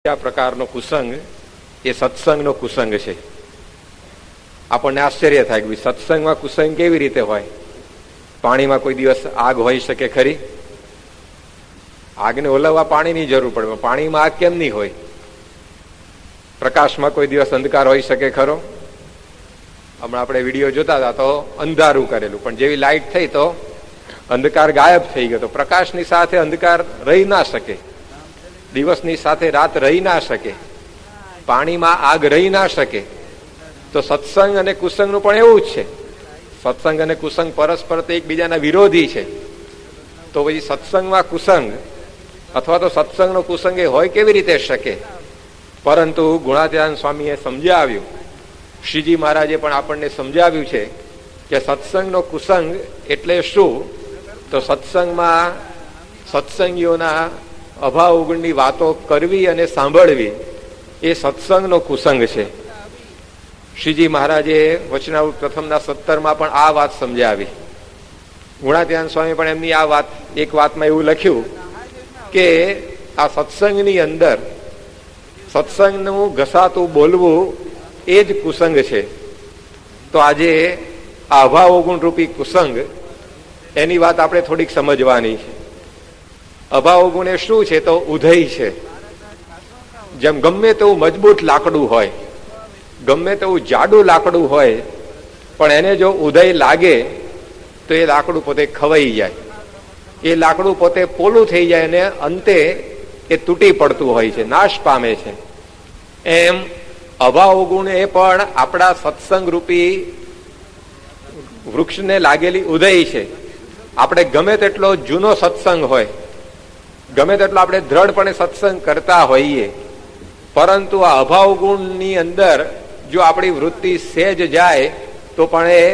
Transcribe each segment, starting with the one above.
આ પ્રકારનો કુસંગ એ સત્સંગનો કુસંગ છે. આપણને આશ્ચર્ય થાય કે સત્સંગમાં કુસંગ કેવી રીતે હોય? પાણીમાં કોઈ દિવસ આગ હોઈ શકે ખરી? આગને ઓલવવા પાણીની જરૂર પડે, પાણીમાં આગ કેમ નહીં હોય? પ્રકાશમાં કોઈ દિવસ અંધકાર હોઈ શકે ખરો? હમણાં આપણે વિડીયો જોતા હતા તો અંધારું કરેલું, પણ જેવી લાઈટ થઈ તો અંધકાર ગાયબ થઈ ગયો. તો પ્રકાશની સાથે અંધકાર રહી ના શકે, દિવસની સાથે રાત રહી ના શકે, પાણીમાં આગ રહી ના શકે. તો સત્સંગ અને કુસંગનું પણ એવું જ છે. સત્સંગ અને કુસંગ પરસ્પર તો એકબીજાના વિરોધી છે. તો પછી સત્સંગમાં કુસંગ અથવા તો સત્સંગનો કુસંગ એ હોય કેવી રીતે શકે? પરંતુ ગુણાતીતાનંદ સ્વામીએ સમજાવ્યું, શ્રીજી મહારાજે પણ આપણને સમજાવ્યું છે કે સત્સંગનો કુસંગ એટલે શું? તો સત્સંગમાં સત્સંગીઓના અભાવ અવગુણની વાતો કરવી અને સાંભળવી એ સત્સંગનો કુસંગ છે. શ્રીજી મહારાજે વચનામૃત પ્રથમના 17માં પણ આ વાત સમજાવી. ગુણાતીતાનંદ સ્વામી પણ એમની આ વાત એક વાતમાં એવું લખ્યું કે આ સત્સંગની અંદર સત્સંગનું ઘસાતું બોલવું એ જ કુસંગ છે. તો આજે આ અભાવ અવગુણ રૂપી કુસંગ એની વાત આપણે થોડીક સમજવાની છે. અભાવ અવગુણ એ શું છે? તો ઉધઈ છે. જેમ ગમે તેવું મજબૂત લાકડું હોય, ગમે તેવું જાડું લાકડું હોય, પણ એને જો ઉધઈ લાગે તો એ લાકડું પોતે ખવાઈ જાય, એ લાકડું પોતે પોલું થઈ જાય અને અંતે એ તૂટી પડતું હોય છે, નાશ પામે છે. એમ અભાવ અવગુણ એ પણ આપણા સત્સંગ રૂપી વૃક્ષને લાગેલી ઉધઈ છે. આપણે ગમે તેટલો જૂનો સત્સંગ હોય, ગમે તેટલો આપણે દ્રઢપણે સત્સંગ કરતા હોઈએ, પરંતુ આ અભાવ ગુણની અંદર જો આપણી વૃત્તિ સહેજ જાય તો પણ એ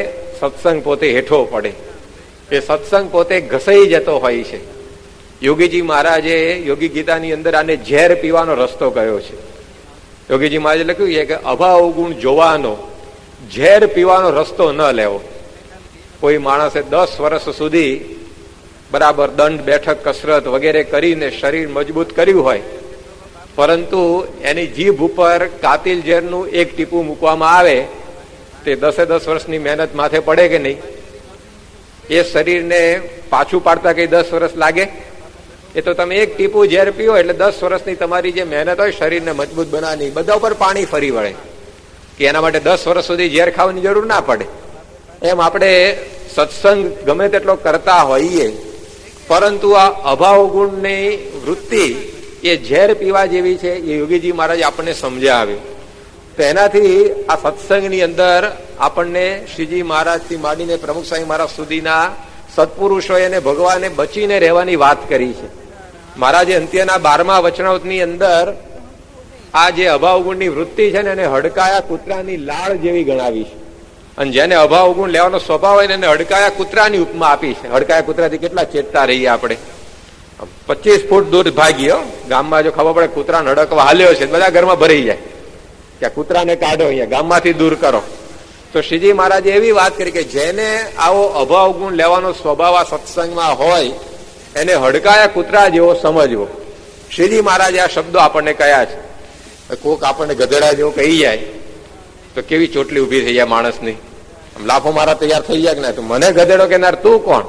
સત્સંગ પોતે હેઠો પડે, એ સત્સંગ પોતે ઘસાઈ જતો હોય છે. યોગીજી મહારાજે યોગી ગીતાની અંદર આને ઝેર પીવાનો રસ્તો કયો છે. યોગીજી મહારાજે લખ્યું છે કે અભાવ ગુણ જોવાનો, ઝેર પીવાનો રસ્તો ન લેવો. કોઈ માણસે 10 વર્ષ સુધી બરાબર દંડ બેઠક કસરત વગેરે કરીને શરીર મજબૂત કર્યું હોય, પરંતુ એની જીભ ઉપર કાતિલ ઝેરનું એક ટીપું મૂકવામાં આવે તે 10 વર્ષની મહેનત માથે પડે કે નહીં? એ શરીરને પાછું પાડતા કઈ 10 વર્ષ લાગે? એ તો તમે એક ટીપું ઝેર પીઓ એટલે 10 વર્ષની તમારી જે મહેનત હોય શરીરને મજબૂત બનાવવાની, બધા ઉપર પાણી ફરી વળે કે એના માટે 10 વર્ષ સુધી ઝેર ખાવાની જરૂર ના પડે. એમ આપણે સત્સંગ ગમે તેટલો કરતા હોઈએ, પરંતુ આ અભાવ ગુણની વૃત્તિ એ ઝેર પીવા જેવી છે. એ યોગીજી મહારાજ આપણને સમજાવ્યું. તો એનાથી આ સત્સંગની અંદર આપણને શ્રીજી મહારાજથી માંડીને પ્રમુખ સ્વામી મહારાજ સુધીના સત્પુરુષોએ અને ભગવાને બચીને રહેવાની વાત કરી છે. મહારાજે અંત્યના 12મા વચનામૃતની અંદર આ જે અભાવ ગુણની વૃત્તિ છે ને એને હડકાયા કૂતરાની લાળ જેવી ગણાવી છે. અને જેને અભાવ ગુણ લેવાનો સ્વભાવ હોય ને એને હડકાયા કૂતરાની ઉપમા આપી છે. હડકાયા કૂતરાથી કેટલા ચેતતા રહીએ આપણે. 25 ફૂટ દૂર ભાગીઓ, ગામમાં જો ખબર પડે કૂતરાને હડકવા હાલ્યો છે, બધા ઘરમાં ભરાઈ જાય કે કૂતરાને કાઢો, અહીંયા ગામમાંથી દૂર કરો. તો શ્રીજી મહારાજે એવી વાત કરી કે જેને આવો અભાવ ગુણ લેવાનો સ્વભાવ આ સત્સંગમાં હોય એને હડકાયા કૂતરા જેવો સમજવો. શ્રીજી મહારાજે આ શબ્દો આપણને કયા છે. કોક આપણને ગધેડા જેવો કહી જાય તો કેવી ચોટલી ઉભી થઈ જાય માણસની, લાફો મારા તૈયાર થઈ જાય કે ના, તું મને ગધેડો કેનાર તું કોણ?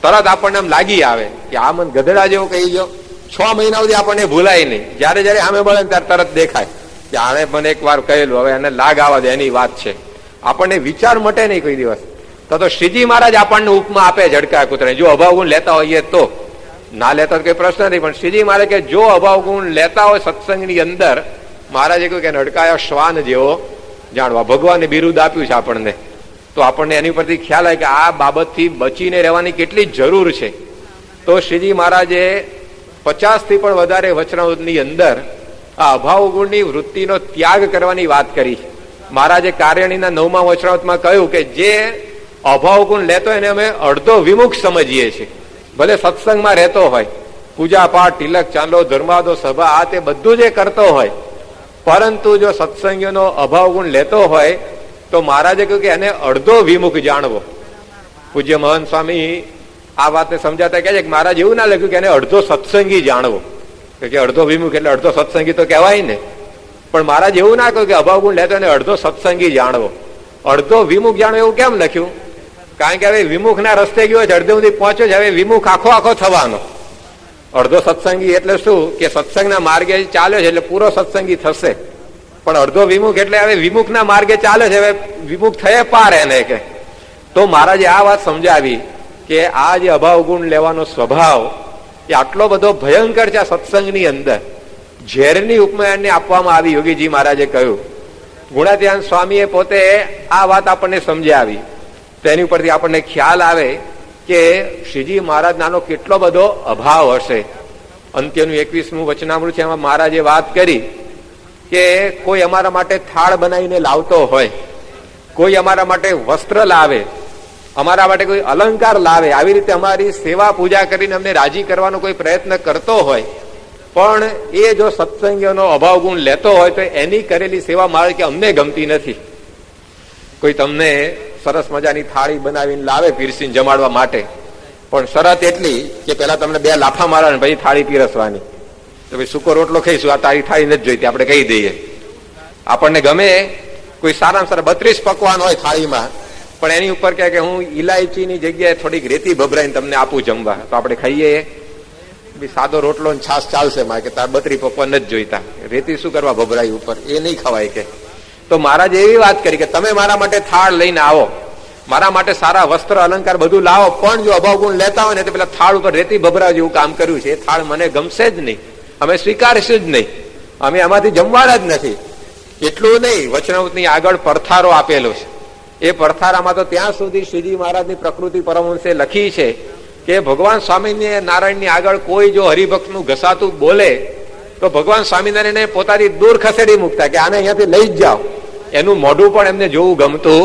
તરત આપણને એમ લાગી આવે કે આ મને ગધેડા જેવો કહી ગયો. 6 મહિના સુધી આપણને ભૂલાય નહીં. જયારે જયારે સામે મળે ત્યારે તરત દેખાય કે આને મને એક વાર કહેલું, હવે એને લાગ આવવા દે, એની વાત છે. આપણને વિચાર મટે નહીં કોઈ દિવસ. તો શ્રીજી મહારાજ આપણને ઉપમા આપે ઝડકાયા કૂતરા. જો અભાવ ગુણ લેતા હોઈએ તો, ના લેતા કોઈ પ્રશ્ન નહીં, પણ શ્રીજી મહારાજ કે જો અભાવ ગુણ લેતા હોય સત્સંગની અંદર, મહારાજે કહ્યું કે હડકાયા શ્વાન જેવો જાણવા. ભગવાને બિરુદ આપ્યું છે આપણને, તો આપણને એની પરથી ખ્યાલ આવે કે આ બાબતથી બચીને રહેવાની કેટલી જરૂર છે. તો શ્રીજી મહારાજે 50થી પણ વધારે વચનામૃતની અંદર આ અભાવ ગુણની વૃત્તિનો ત્યાગ કરવાની વાત કરી છે. મહારાજે કાર્યણીના 9મા વચનામૃતમાં કહ્યું કે જે અભાવ ગુણ લેતો એને અમે અડધો વિમુખ સમજીએ છીએ. ભલે સત્સંગમાં રહેતો હોય, પૂજા પાઠ તિલક ચાંદલો ધર્માદો સભા આ તે બધું જે કરતો હોય, પરંતુ જો સત્સંગીઓનો અભાવ ગુણ લેતો હોય તો મહારાજે કહ્યું કે એને અડધો વિમુખ જાણવો. પૂજ્ય મહંત સ્વામી આ વાતને સમજાતા કહે છે કે મહારાજ એવું ના લખ્યું કે એને અડધો સત્સંગી જાણવો. કે અડધો વિમુખ એટલે અડધો સત્સંગી તો કહેવાય ને. પણ મહારાજ એવું ના કહ્યું કે અભાવ ગુણ લેતો ને અડધો સત્સંગી જાણવો, અડધો વિમુખ જાણવો એવું કેમ લખ્યું? કારણ કે હવે વિમુખ ના રસ્તે ગયો છે, અડધે સુધી પહોંચ્યો છે, હવે વિમુખ આખો થવાનો. અડધો સત્સંગી એટલે શું કે સત્સંગના માર્ગે ચાલ્યો છે એટલે પૂરો સત્સંગી થશે. પણ અડધો વિમુખ એટલે હવે વિમુખના માર્ગે ચાલે છે, હવે વિમુખ થયે પાર એને કે. તો મહારાજે આ વાત સમજાવી કે આ જે અભાવ ગુણ લેવાનો સ્વભાવ એ આટલો બધો ભયંકર છે. આ સત્સંગની અંદર ઝેરની ઉપમા એને આપવામાં આવી. યોગીજી મહારાજે કહ્યું, ગુણાતીતાનંદ સ્વામીએ પોતે આ વાત આપણને સમજાવી. તેની ઉપરથી આપણને ખ્યાલ આવે કે શ્રીજી મહારાજનો કેટલો બધો અભાવ હશે. અંત્યનું 21મું વચનામૃત છે, એમાં મહારાજે વાત કરી કે કોઈ અમારા માટે થાળ બનાવીને લાવતો હોય, કોઈ અમારા માટે વસ્ત્ર લાવે, અમારા માટે કોઈ અલંકાર લાવે, આવી રીતે અમારી સેવા પૂજા કરીને અમને રાજી કરવાનો કોઈ પ્રયત્ન કરતો હોય, પણ એ જો સત્સંગીઓનો અભાવ ગુણ લેતો હોય તો એની કરેલી સેવા મારે કે અમને ગમતી નથી. કોઈ તમને સરસ મજાની થાળી બનાવીને લાવે પીરસીને જમાડવા માટે, પણ શરત એટલી કે પેલા તમને 2 લાફા મારવા પછી થાળી પીરસવાની. તો ભાઈ સૂકો રોટલો ખાઈશું, આ તારી થાળી નથી જોઈતી આપણે કહી દઈએ. આપણને ગમે કોઈ સારામાં સારા 32 પકવાન હોય થાળીમાં, પણ એની ઉપર કહે કે હું ઇલાયચીની જગ્યાએ થોડીક રેતી ભભરાઈને તમને આપું જમવા, તો આપણે ખાઈએ સાદો રોટલો ને છાસ ચાલશે માં કે તાર 32 પકવાન નથી જોઈતા, રેતી શું કરવા ભભરાઈ ઉપર, એ નહીં ખવાય કે. તો મહારાજે એવી વાત કરી કે તમે મારા માટે થાળ લઈને આવો, મારા માટે સારા વસ્ત્ર અલંકાર બધું લાવો, પણ જો અભાવ ગુણ લેતા હોય ને તો પેલા થાળ ઉપર રેતી ભભરાવ જેવું કામ કર્યું છે, એ થાળ મને ગમશે જ નહીં, અમે સ્વીકારશું જ નહીં, અમે આમાંથી જમવાના જ નથી. એટલું નહીં, વચનામૃતની આગળ પડથારો આપેલો છે. એ પડથારામાં તો ત્યાં સુધી શ્રીજી મહારાજની પ્રકૃતિ પરમહંસે લખી છે કે ભગવાન સ્વામિનારાયણની આગળ કોઈ જો હરિભક્તનું ઘસાતું બોલે તો ભગવાન સ્વામિનારાયણ પોતાની દૂર ખસેડી મૂકતા કે આને અહીંયાથી લઈ જ જાઓ. એનું મોઢું પણ એમને જોવું ગમતું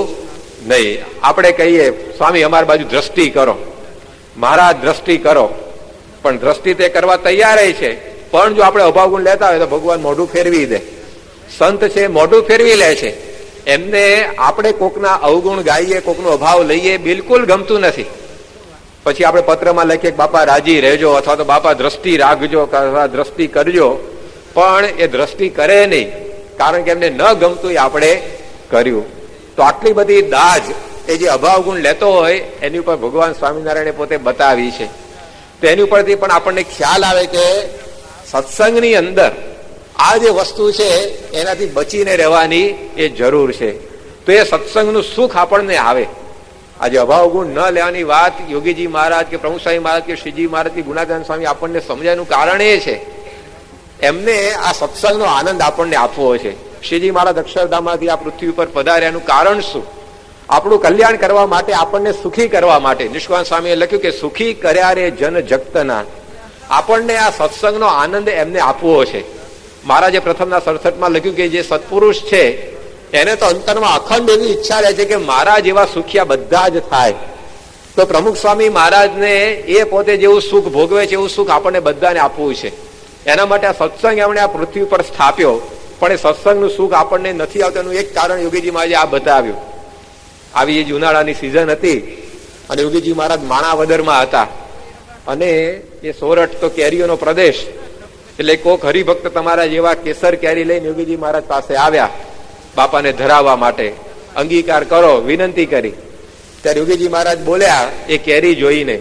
નહીં. આપણે કહીએ સ્વામી અમારી બાજુ દ્રષ્ટિ કરો, મહારાજ દ્રષ્ટિ કરો, પણ દ્રષ્ટિ તે કરવા તૈયાર છે, પણ જો આપણે અભાવ ગુણ લેતા હોય તો ભગવાન મોઢું ફેરવી દે. સંત છે મોઢું ફેરવી લે છે, એમને આપણે કોકના અવગુણ ગાઈએ, કોકનો અભાવ લઈએ બિલકુલ ગમતું નથી. પછી આપણે પત્રમાં લખીએ કે બાપા રાજી રહેજો, અથવા તો બાપા દ્રષ્ટિ રાખજો, દ્રષ્ટિ કરજો, પણ એ દ્રષ્ટિ કરે નહીં, કારણ કે એમને ન ગમતું એ આપણે કર્યું. તો આટલી બધી દાજ એ જે અભાવ ગુણ લેતો હોય એની ઉપર ભગવાન સ્વામિનારાયણે પોતે બતાવી છે. તો એની ઉપરથી પણ આપણને ખ્યાલ આવે કે સત્સંગની અંદર આ જે વસ્તુ છે એનાથી બચીને રહેવાની એ જરૂર છે. તો એ સત્સંગનું સુખ આપણને આવે. આજે અભાવ ગુણ ન લેવાની વાત યોગીજી મહારાજ કે પ્રમુખ સ્વામી મહારાજ કે શ્રીજી મહારાજ કે ગુણાતીતાનંદ સ્વામી આપણને સમજાયનું કારણ એ છે, એમને આ સત્સંગનો આનંદ આપણને આપવો છે. શ્રીજી મહારાજ અક્ષરધામમાંથી આ પૃથ્વી ઉપર પધાર્યાનું કારણ શું? આપણું કલ્યાણ કરવા માટે, આપણને સુખી કરવા માટે. નિષ્કાંત સ્વામીએ લખ્યું કે સુખી કર્યા રે જન જગતના. આપણને આ સત્સંગનો આનંદ એમને આપવો છે. મહારાજે પ્રથમના 67માં લખ્યું કે જે સત્પુરુષ છે એને તો અંતરમાં અખંડ એવી ઈચ્છા રહે છે કે મારા જેવા સુખિયા બધા જ થાય. તો પ્રમુખ સ્વામી મહારાજને એ પોતે જેવું સુખ ભોગવે છે એવું સુખ આપણને બધાને આપવું છે. એના માટે આ સત્સંગ એમણે આ પૃથ્વી પર સ્થાપ્યો, પણ એ સત્સંગનું સુખ આપણને નથી આવતું એનું એક કારણ યોગીજી મહારાજે આ બતાવ્યું. આવી એ જ ઉનાળાની સિઝન હતી અને યોગીજી મહારાજ માણાવદરમાં હતા, અને એ સોરઠ તો કેરીઓનો પ્રદેશ, એટલે કોક હરિભક્ત તમારા જેવા કેસર કેરી લઈને યોગીજી મહારાજ પાસે આવ્યા બાપાને ધરાવવા માટે. અંગીકાર કરો વિનંતી કરી. ત્યારે યોગીજી મહારાજ બોલ્યા એ કેરી જોઈને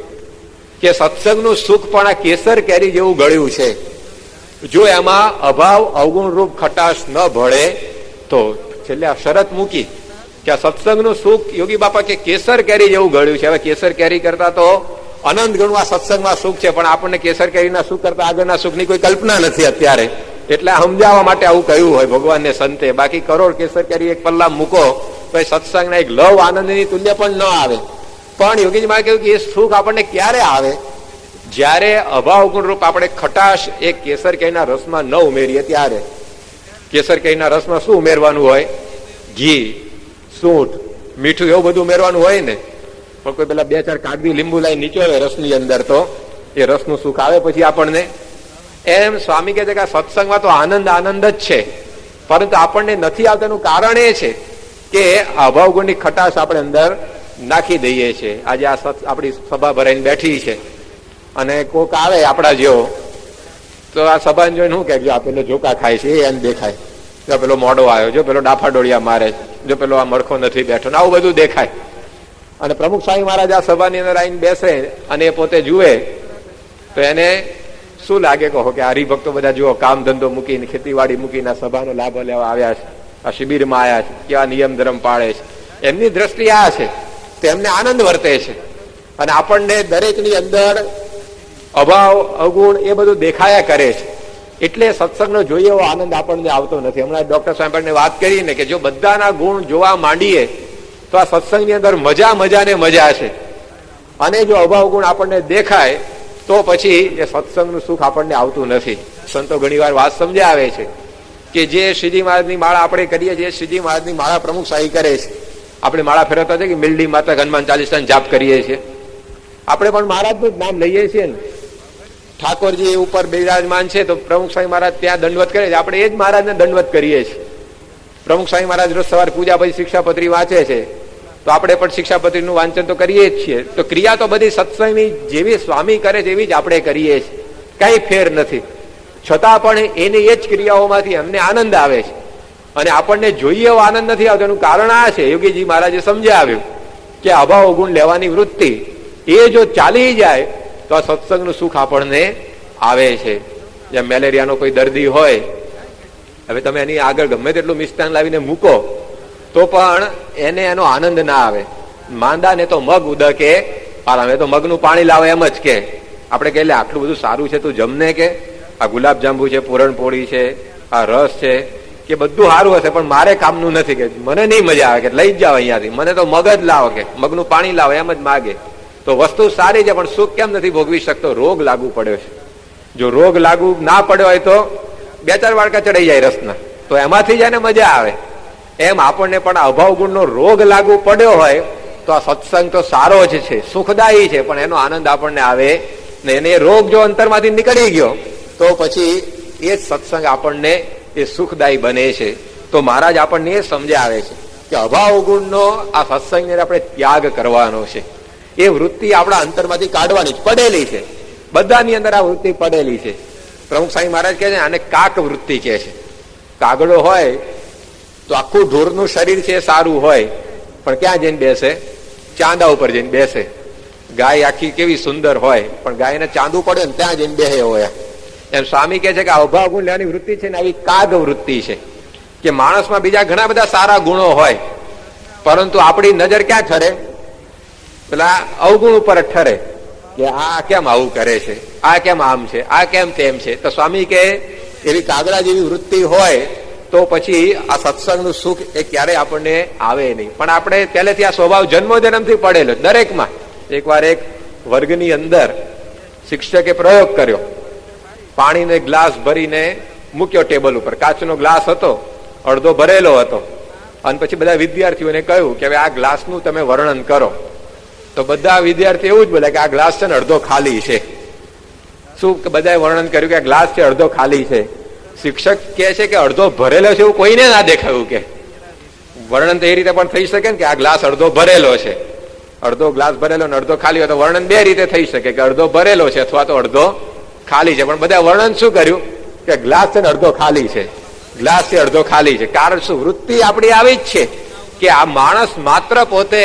કે સત્સંગનું સુખ પણ આ કેસર કેરી જેવું ગળ્યું છે, જો એમાં અભાવ અવગુણ રૂપ ખટાશ ન ભળે તો. છેલ્લે આ શરત મૂકી કે આ સત્સંગનું સુખ યોગી બાપા કે કેસર કેરી જેવું ગળ્યું છે. હવે કેસર કેરી કરતા તો અનંત ગણું આ સત્સંગમાં સુખ છે, પણ આપણને કેસર કેરીના સુખ કરતા આગળના સુખની કોઈ કલ્પના નથી અત્યારે, એટલે સમજાવવા માટે આવું કહ્યું હોય ભગવાનને સંતે. બાકી કરોડ કેસર કેરી એક પલ્લા મૂકો તો એ સત્સંગના એક લવ આનંદની તુલ્ય પણ ન આવે. પણ યોગીજી મહારાજે કહ્યું કે એ સુખ આપણને ક્યારે આવે? જ્યારે અભાવ ગુણ રૂપ આપણે ખટાશ એ કેસર કેરીના રસમાં ન ઉમેરીએ ત્યારે. કેસર કેરીના રસમાં શું ઉમેરવાનું હોય? ઘી, સૂંઠ, મીઠું, એવું બધું ઉમેરવાનું હોય ને. પણ કોઈ પેલા 2-4 કાગદી લીંબુ લાઈ નીચોવે રસની અંદર, તો એ રસનું સુખ આવે પછી આપણને. એમ સ્વામી કહે છે કે સત્સંગમાં તો આનંદ આનંદ જ છે, પરંતુ આપણને નથી આવતાનું કારણ એ છે કે અભાવ ગુણની ખટાશ આપણે અંદર નાખી દઈએ છીએ. આજે આ આપણી સભા ભરાઈને બેઠી છે અને કોક આવે આપણા જેવો તો આ સભાને જોઈને શું કે જો આ પેલો જોકા ખાય છે એ એને દેખાય, જો પેલો મોડો આવ્યો, જો પેલો ડાફા ડોળિયા મારે, જો પેલો આ મરખો નથી બેઠો, આવું બધું દેખાય. અને પ્રમુખ સ્વામી મહારાજ આ સભાની અંદર આવીને બેસે અને એ પોતે જુએ તો એને શું લાગે? કહો કે આ હરિભક્તો બધા જુઓ કામ ધંધો મૂકીને ખેતીવાડી મૂકીને સભાનો લાભ લેવા આવ્યા છે, આ શિબિરમાં આવ્યા છે, કેવા નિયમ ધર્મ પાળે છે. એમની દ્રષ્ટિ આ છે તો એમને આનંદ વર્તે છે. અને આપણને દરેકની અંદર અભાવ અવગુણ એ બધું દેખાયા કરે છે. એટલે સત્સંગનો જોઈએ એવો આનંદ આપણને આવતો નથી. હમણાં ડોક્ટર સ્વામી વાત કરીને કે જો બધાના ગુણ જોવા માંડીએ તો આ સત્સંગની અંદર મજા ને મજા છે. અને જો અભાવ ગુણ આપણને દેખાય તો પછી એ સત્સંગનું સુખ આપણને આવતું નથી. સંતો ઘણી વાર વાત સમજાવે છે કે જે શ્રીજી મહારાજની માળા આપણે કરીએ છીએ, શ્રીજી મહારાજની માળા પ્રમુખ શાહી કરે છે. આપણે માળા ફેરવતા છે કે મિલડી માતા હનુમાન ચાલીસા જાપ કરીએ છીએ, આપણે પણ મહારાજનું જ નામ લઈએ છીએ ને. ઠાકોરજી ઉપર બિરાજમાન છે તો પ્રમુખ સ્વામી મહારાજ ત્યાં દંડવત કરે છે, આપણે એ જ મહારાજને દંડવત કરીએ છીએ. પ્રમુખ સ્વામી મહારાજ રોજ સવારે પૂજા પછી શિક્ષાપત્રી વાંચે છે તો આપણે પણ શિક્ષાપત્રીનું વાંચન તો કરીએ જ છીએ. તો ક્રિયા તો બધી સત્સંગની જેવી સ્વામી કરે છે એવી જ આપણે કરીએ છીએ, કઈ ફેર નથી. છતાં પણ એની એ જ ક્રિયાઓમાંથી અમને આનંદ આવે છે. અને આપણને જોઈએ એવો આનંદ નથી આવતો. એનું કારણ આ છે, યોગીજી મહારાજે સમજાવ્યું કે અભાવ ગુણ લેવાની વૃત્તિ એ જો ચાલી જાય તો આ સત્સંગનું સુખ આપણને આવે છે. જેમ મેલેરિયાનો કોઈ દર્દી હોય, હવે તમે એની આગળ ગમે તેટલું મિષ્ટાન લાવીને મૂકો તો પણ એને એનો આનંદ ના આવે. માંદાને તો મગ ઉદકે આરામ, તો મગનું પાણી લાવે એમ જ કે આપણે કહીએ આટલું બધું સારું છે તું જમને, કે આ ગુલાબ જાંબુ છે, પૂરણપોળી છે, આ રસ છે, કે બધું સારું હશે પણ મારે કામનું નથી, કે મને નહીં મજા આવે, કે લઈ જ જાઓ અહીંયાથી, મને તો મગ જ લાવો, કે મગનું પાણી લાવો એમ જ માગે. તો વસ્તુ સારી છે પણ સુખ કેમ નથી ભોગવી શકતો? રોગ લાગુ પડ્યો છે. જો રોગ લાગુ ના પડ્યો હોય તો 2-4 વાડકા ચડાઈ જાય રસના, તો એમાંથી જ એને મજા આવે. એમ આપણને પણ અભાવ ગુણનો રોગ લાગુ પડ્યો હોય તો આ સત્સંગ તો સારો જ છે, સુખદાયી છે, પણ એનો આનંદ આપણને આવે ને. એને રોગ જો અંતરમાંથી નીકળી ગયો તો પછી એ જ સત્સંગ આપણને એ સુખદાયી બને છે. તો મહારાજ આપણને એ સમજાવે છે કે અભાવ ગુણનો આ સત્સંગને આપણે ત્યાગ કરવાનો છે. એ વૃત્તિ આપણા અંતરમાંથી કાઢવાની પડેલી છે, બધાની અંદર આ વૃત્તિ પડેલી છે. પ્રમુખ સ્વામી મહારાજ કહે છે આને કાક વૃત્તિ કહે છે. કાગડો હોય તો આખું ઢોરનું શરીર છે સારું હોય પણ ક્યાં જઈને બેસે? ચાંદા ઉપર જઈને બેસે. ગાય આખી કેવી સુંદર હોય પણ ગાયને ચાંદું પડે ને ત્યાં જઈને બેસે હોય. એમ સ્વામી કહે છે કે આ અભાવ ગુણ લેવાની વૃત્તિ છે ને આવી કાગ વૃત્તિ છે કે માણસમાં બીજા ઘણા બધા સારા ગુણો હોય પરંતુ આપણી નજર ક્યાં ઠરે? પેલા અવગુણ ઉપર જ ઠરે કે આ કેમ આવું કરે છે, આ કેમ આમ છે, આ કેમ તેમ છે. તો સ્વામી કે એવી કાગડા જેવી વૃત્તિ હોય તો પછી આ સત્સંગનું સુખ એ ક્યારે આપણને આવે નહીં. પણ આપણે પહેલેથી આ સ્વભાવ જન્મોજન્મથી પડેલો દરેકમાં. એકવાર એક વર્ગની અંદર શિક્ષકે પ્રયોગ કર્યો, પાણીનો ગ્લાસ ભરીને મૂક્યો ટેબલ ઉપર. કાચનો ગ્લાસ હતો, અડધો ભરેલો હતો. અને પછી બધા વિદ્યાર્થીઓને કહ્યું કે હવે આ ગ્લાસનું તમે વર્ણન કરો. તો બધા વિદ્યાર્થી એવું જ બોલ્યા કે આ ગ્લાસ છે ને અડધો ખાલી છે. શું બધાએ વર્ણન કર્યું કે આ ગ્લાસ છે અડધો ખાલી છે. શિક્ષક કહે છે કે અડધો ભરેલો છે એવું કોઈને ના દેખાયું. કે વર્ણન તો એ રીતે પણ થઈ શકે ને કે આ ગ્લાસ અડધો ભરેલો છે, અડધો ગ્લાસ ભરેલો ને અડધો ખાલી હોય તો વર્ણન બે રીતે થઈ શકે કે અડધો ભરેલો છે અથવા તો અડધો ખાલી છે. પણ બધા વર્ણન શું કર્યું કે ગ્લાસ છે ને અડધો ખાલી છે, ગ્લાસ છે અડધો ખાલી છે. કારણ શું? વૃત્તિ આપણી આવી જ છે કે આ માણસ માત્ર પોતે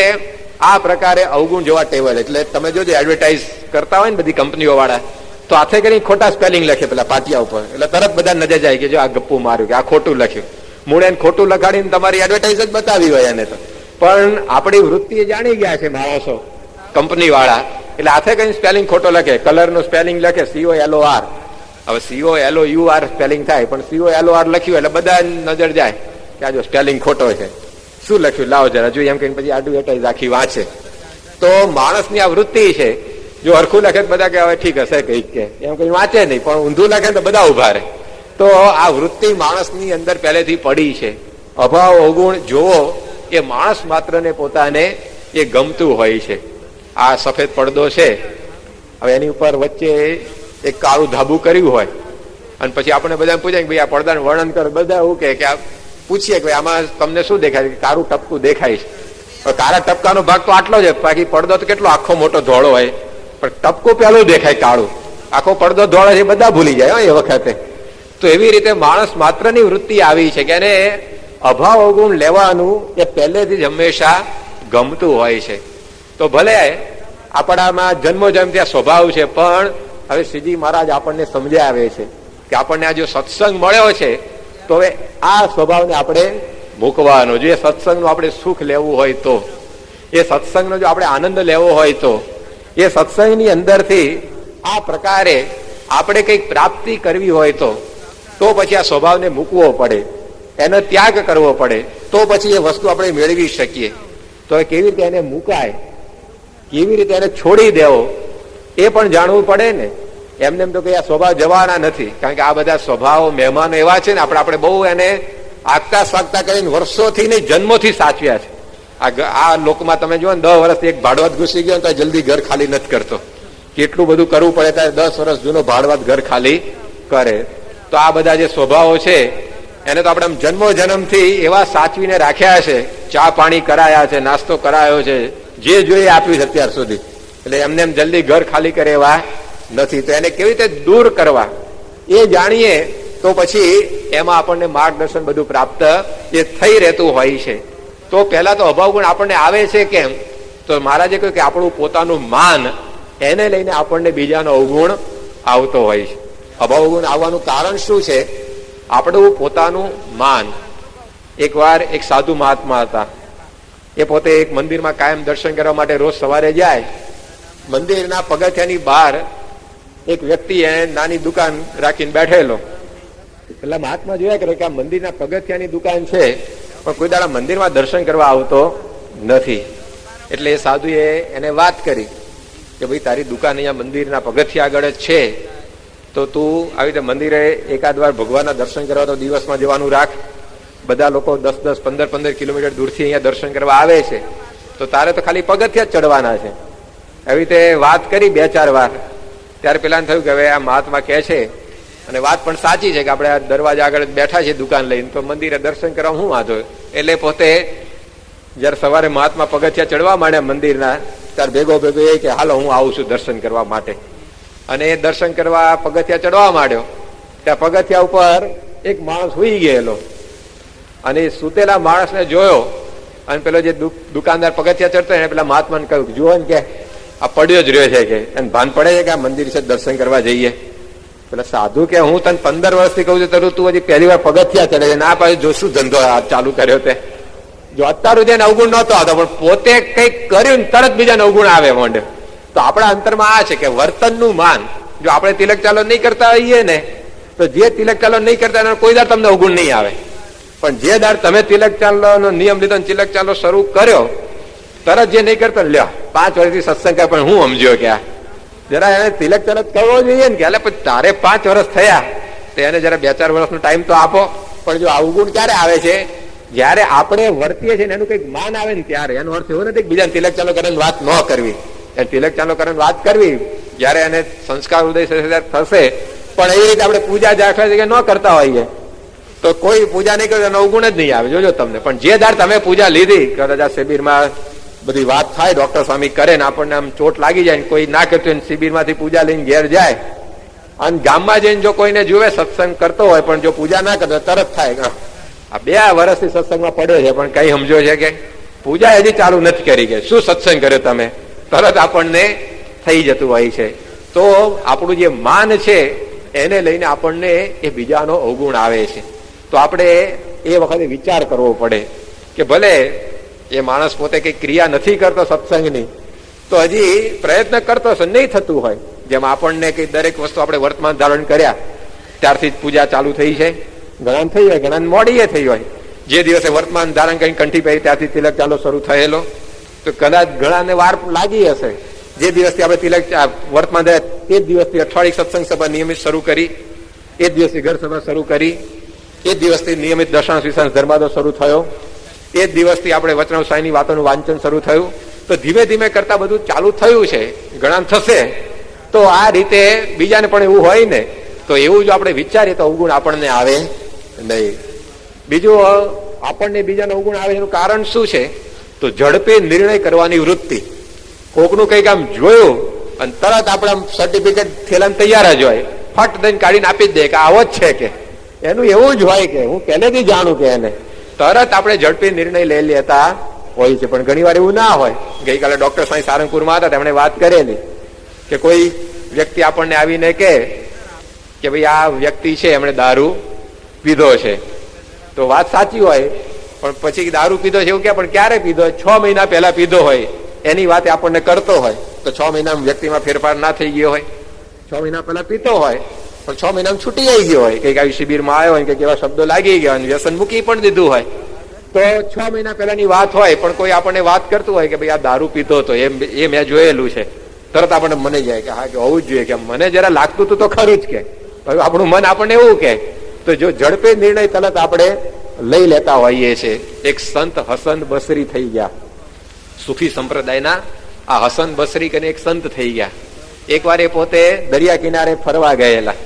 આ પ્રકારે અવગુણ જોવા ટેવાય. એટલે તમે જોજો એડવર્ટાઇઝ કરતા હોય ને બધી કંપનીઓ વાળા તો હાથે કરીને ખોટા સ્પેલિંગ લખે પેલા પાટિયા ઉપર, એટલે તરત બધા નજર જાય કે જો આ ગપ્પુ માર્યું, કે આ ખોટું લખ્યું. મૂળે ખોટું લખાડીને તમારી એડવર્ટાઇઝ જ બતાવી હોય એને તો. પણ આપણી વૃત્તિ જાણી ગયા છે માણસો, કંપની વાળા, એટલે હાથે કરીને સ્પેલિંગ ખોટો લખે. કલર નું સ્પેલિંગ લખે COLOR. હવે COLOUR સ્પેલિંગ થાય પણ COLOR લખ્યું એટલે બધા નજર જાય કે આ જો સ્પેલિંગ ખોટો છે. શું લખ્યું લાવો જરા જોઈએ એમ કહીને પછી એડવર્ટાઇઝ આખી વાંચે. તો માણસની આ વૃત્તિ છે. જો હરખું લખે તો બધા કે હવે ઠીક હશે કઈક કે એમ કઈ વાંચે નહીં, પણ ઊંધું લખે તો બધા ઉભા રહે. તો આ વૃત્તિ માણસની અંદર પહેલેથી પડી છે. અભાવ અવગુણ જોવો એ માણસ માત્રને પોતાને એ ગમતું હોય છે. આ સફેદ પડદો છે, હવે એની ઉપર વચ્ચે એક કાળું ધાબુ કર્યું હોય અને પછી આપણે બધા પૂછે કે ભાઈ આ પડદાનું વર્ણન કરો. બધા એવું કે આ પૂછીએ કે આમાં તમને શું દેખાય? કાળું ટપકું દેખાય છે. કાળા ટપકાનો ભાગ તો આટલો જ, બાકી પડદો તો કેટલો આખો મોટો ધોળો હોય પણ ટપકું પેલું દેખાય કાળું. આખો પડદો ધોળો છે બધા ભૂલી જાય એ વખતે. તો એવી રીતે માણસ માત્રની વૃત્તિ આવી છે કે એને અભાવ અવગુણ લેવાનું એ પહેલેથી જ હંમેશા ગમતું હોય છે. તો ભલે આપણામાં જન્મોજન્મ ત્યાં સ્વભાવ છે, પણ હવે શ્રીજી મહારાજ આપણને સમજાવે છે કે આપણને આ જો સત્સંગ મળ્યો છે તો હવે આ સ્વભાવને આપણે મૂકવાનો. જો એ સત્સંગનું આપણે સુખ લેવું હોય તો, એ સત્સંગનો જો આપણે આનંદ લેવો હોય તો, એ સત્સંગની અંદરથી આ પ્રકારે આપણે કંઈક પ્રાપ્તિ કરવી હોય તો પછી આ સ્વભાવને મૂકવો પડે, એનો ત્યાગ કરવો પડે, તો પછી એ વસ્તુ આપણે મેળવી શકીએ. તો કેવી રીતે એને મુકાય, કેવી રીતે એને છોડી દેવો એ પણ જાણવું પડે ને. એમને એમ તો કઈ આ સ્વભાવ જવાના નથી, કારણ કે આ બધા સ્વભાવો મહેમાનો એવા છે ને આપણે બહુ એને આગતા સ્વાગતા કરીને વર્ષોથી નહીં જન્મોથી સાચવ્યા છે. આ લોકમાં તમે જુઓ ને 10 વર્ષથી એક ભાડવત ઘૂસી ગયો તો જલ્દી ઘર ખાલી નથી કરતો. કેટલું બધું કરવું પડે ત્યારે 10 વર્ષ જૂનો ભાડવત ઘર ખાલી કરે. તો આ બધા જે સ્વભાવો છે એને તો આપણે જન્મો જન્મથી એવા સાચવીને રાખ્યા છે. ચા પાણી કરાયા છે, નાસ્તો કરાયો છે, જે જોઈએ આપ્યું છે અત્યાર સુધી. એટલે એમને એમ જલ્દી ઘર ખાલી કરે એવા નથી. તો એને કેવી રીતે દૂર કરવા એ જાણીએ તો પછી એમાં આપણને માર્ગદર્શન બધું પ્રાપ્ત એ થઈ રહેતું હોય છે. તો પહેલા તો અભાવ ગુણ આપણને આવે છે કેમ? તો મહારાજે કહ્યું કે આપણું પોતાનું માન, એને લઈને આપણને બીજાનો અવગુણ આવતો હોય છે. અભાવ ગુણ આવવાનું કારણ શું છે? આપણું પોતાનું માન. એકવાર એક સાધુ મહાત્મા હતા, એ પોતે એક મંદિરમાં કાયમ દર્શન કરવા માટે રોજ સવારે જાય. મંદિરના પગથિયાની બહાર એક વ્યક્તિ એને નાની દુકાન રાખીને બેઠેલો. પેલા મહાત્મા જોયા કરે કે આ મંદિરના પગથિયાની દુકાન છે, પણ કોઈ દાડા મંદિરમાં દર્શન કરવા આવતો નથી. એટલે એ સાધુએ એને વાત કરી કે ભાઈ તારી દુકાન અહીંયા મંદિરના પગથિયા આગળ જ છે, તો તું આવી રીતે મંદિરે એકાદ વાર ભગવાનના દર્શન કરવા તો દિવસમાં જવાનું રાખ. બધા લોકો 10-10, 15-15 કિલોમીટર દૂરથી અહીંયા દર્શન કરવા આવે છે, તો તારે તો ખાલી પગથિયા જ ચડવાના છે. એવી રીતે વાત કરી 2-4 વાર. ત્યારે પેલાને થયું કે હવે આ મહાત્મા કહે છે અને વાત પણ સાચી છે કે આપણે આ દરવાજા આગળ બેઠા છીએ દુકાન લઈને, તો મંદિરે દર્શન કરવા શું વાંધો. એટલે પોતે જયારે સવારે મહાત્મા પગથિયા ચડવા માંડ્યા મંદિરના, ત્યારે ભેગો એ કે હાલો હું આવું છું દર્શન કરવા માટે. અને એ દર્શન કરવા પગથિયા ચડવા માંડ્યો. ત્યાં પગથિયા ઉપર એક માણસ સુઈ ગયેલો, અને સુતેલા માણસને જોયો. અને પેલો જે દુકાનદાર પગથિયા ચડતો એને પેલા મહાત્માને કહ્યું, જુઓ ને કે આ પડ્યો જ રહ્યો છે કે એને ભાન પડે છે કે આ મંદિર છે દર્શન કરવા જઈએ. પેલા સાધુ કે હું તને 15 વર્ષથી કહું છું, તું હજી પહેલી વાર પગથિયા ચડે છે. ના પાછું જો શું ધંધો ચાલુ કર્યો તે. જો અત્યાર સુધી અવગુણ નહોતો આવતો, પણ પોતે કંઈક કર્યું ને તરત બીજાને અવગુણ આવે માંડે. તો આપણા અંતરમાં આ છે કે વર્તનનું માન. જો આપણે તિલક ચાલો નહીં કરતા હોઈએ ને, તો જે તિલક ચાલો નહીં કરતા કોઈ દર તમને અવગુણ નહીં આવે. પણ જે દર તમે તિલક ચાલો નિયમ લીધો, તિલક ચાલો શરૂ કર્યો, તરત જે નહીં કરતો લ્યો 5 વર્ષથી સત્સંગ પણ હું સમજ્યો કે જરા એને તિલક ચાલો કરવો જોઈએ ને. કે એટલે પછી તારે 5 વર્ષ થયા તો એને જરા 2-4 વર્ષનો ટાઈમ તો આપો. પણ જો અવગુણ ક્યારે આવે છે? જયારે આપણે વર્તીએ છીએ એનું કઈક માન આવે ને ત્યારે. એનો અર્થ એવો નથી બીજા તિલક ચાલો કરીને વાત ન કરવી. તિલક ચાલો કરીને વાત કરવી જયારે એને સંસ્કાર ઉદય થશે. પણ એવી રીતે આપણે પૂજા દાખલા કે ન કરતા હોઈએ તો કોઈ પૂજા નહીં કરે એનો અવગુણ જ નહીં આવે. જોજો તમને. પણ જે દર તમે પૂજા લીધી, કદાચ આ શિબિરમાં બધી વાત થાય, ડોક્ટર સ્વામી કરે ને આપણને આમ ચોટ લાગી જાય, કોઈ ના કરતું શિબિરમાંથી પૂજા લઈને ઘેર જાય, અને ગામમાં જઈને જો કોઈને જુએ સત્સંગ કરતો હોય પણ જો પૂજા ના કરતો તરત થાય આ 2 વર્ષથી સત્સંગમાં પડ્યો છે પણ કઈ સમજો છે કે પૂજા હજી ચાલુ નથી કરી, કે શું સત્સંગ કર્યો તમે, તરત આપણને થઈ જતું હોય છે. તો આપણું જે માન છે એને લઈને આપણને એ બીજાનો અવગુણ આવે છે. તો આપણે એ વખતે વિચાર કરવો પડે કે ભલે એ માણસ પોતે કઈ ક્રિયા નથી કરતો સત્સંગની, તો હજી પ્રયત્ન કરતો હશે, નહીં થતું હોય. જેમ આપણને કઈ દરેક વસ્તુ આપણે વર્તમાન ધારણ કર્યા ત્યારથી જ પૂજા ચાલુ થઈ છે. ઘણા થઈ હોય, ઘણા મોડી થઈ હોય. જે દિવસે વર્તમાન ધારણ કરીને કંઠી પહેરી ત્યારથી તિલક ચાલો શરૂ થયેલો, તો કદાચ ઘણાને વાર લાગી હશે. જે દિવસથી આપણે તિલક વર્તમાન તે જ દિવસથી અઠવાડિક સત્સંગ સભા નિયમિત શરૂ કરી, એ જ દિવસથી ઘર સભા શરૂ કરી, એ જ દિવસથી નિયમિત દર્શન વિશાંશ ધર્માદો શરૂ થયો, એ જ દિવસથી આપણે વચનાવસાયની વાતોનું વાંચન શરૂ થયું. તો ધીમે ધીમે કરતા બધું ચાલુ થયું છે, ઘણા થશે. તો આ રીતે બીજાને પણ એવું હોય ને, તો એવું જો આપણે વિચારીએ તો અવગુણ આપણને આવે નહીં. બીજું આપણને બીજાને અવગુણ આવે એનું કારણ શું છે? તો ઝડપે નિર્ણય કરવાની વૃત્તિ. કોકનું કંઈક આમ જોયું અને તરત આપણે સર્ટિફિકેટ થયેલા તૈયાર જ હોય, ફટ દઈને કાઢીને આપી જ દે કે આવો જ છે કે એનું એવું જ હોય કે હું પહેલેથી જાણું કે એને તરત આપણે ઝડપી નિર્ણય લઈ લેતા હોય છે. પણ ઘણી વાર એવું ના હોય. ગઈકાલે ડોક્ટર સાંઈ સારંગપુરમાં હતા, તેમણે વાત કરેલી કે કોઈ વ્યક્તિ આપણને આવીને કે ભાઈ આ વ્યક્તિ છે એમણે દારૂ પીધો છે, તો વાત સાચી હોય, પણ પછી દારૂ પીધો છે એવું કે પણ ક્યારે પીધો? 6 મહિના પહેલા પીધો હોય એની વાત આપણને કરતો હોય તો 6 મહિના વ્યક્તિમાં ફેરફાર ના થઈ ગયો હોય. 6 મહિના પહેલા પીતો હોય પણ 6 મહિનામાં છૂટી આવી ગયો હોય, કઈક આવી શિબિરમાં આવ્યો હોય, કઈક એવા શબ્દો લાગી ગયા હોય, વ્યસન મૂકી પણ દીધું હોય, તો 6 મહિના પહેલાની વાત હોય પણ કોઈ આપણને વાત કરતું હોય કે ભાઈ આ દારૂ પીતો હતો એ મેં જોયેલું છે, તરત આપણને મને જાય કે હા કે હોવું જ જોઈએ, કે મને જરા લાગતું હતું તો ખરું જ કે આપણું મન આપણને એવું કે, તો જો ઝડપે નિર્ણય તરત આપણે લઈ લેતા હોઈએ છીએ. એક સંત હસન બસરી થઈ ગયા, સુફી સંપ્રદાયના આ હસન બસરી કરીને એક સંત થઈ ગયા. એકવાર એ પોતે દરિયા કિનારે ફરવા ગયેલા,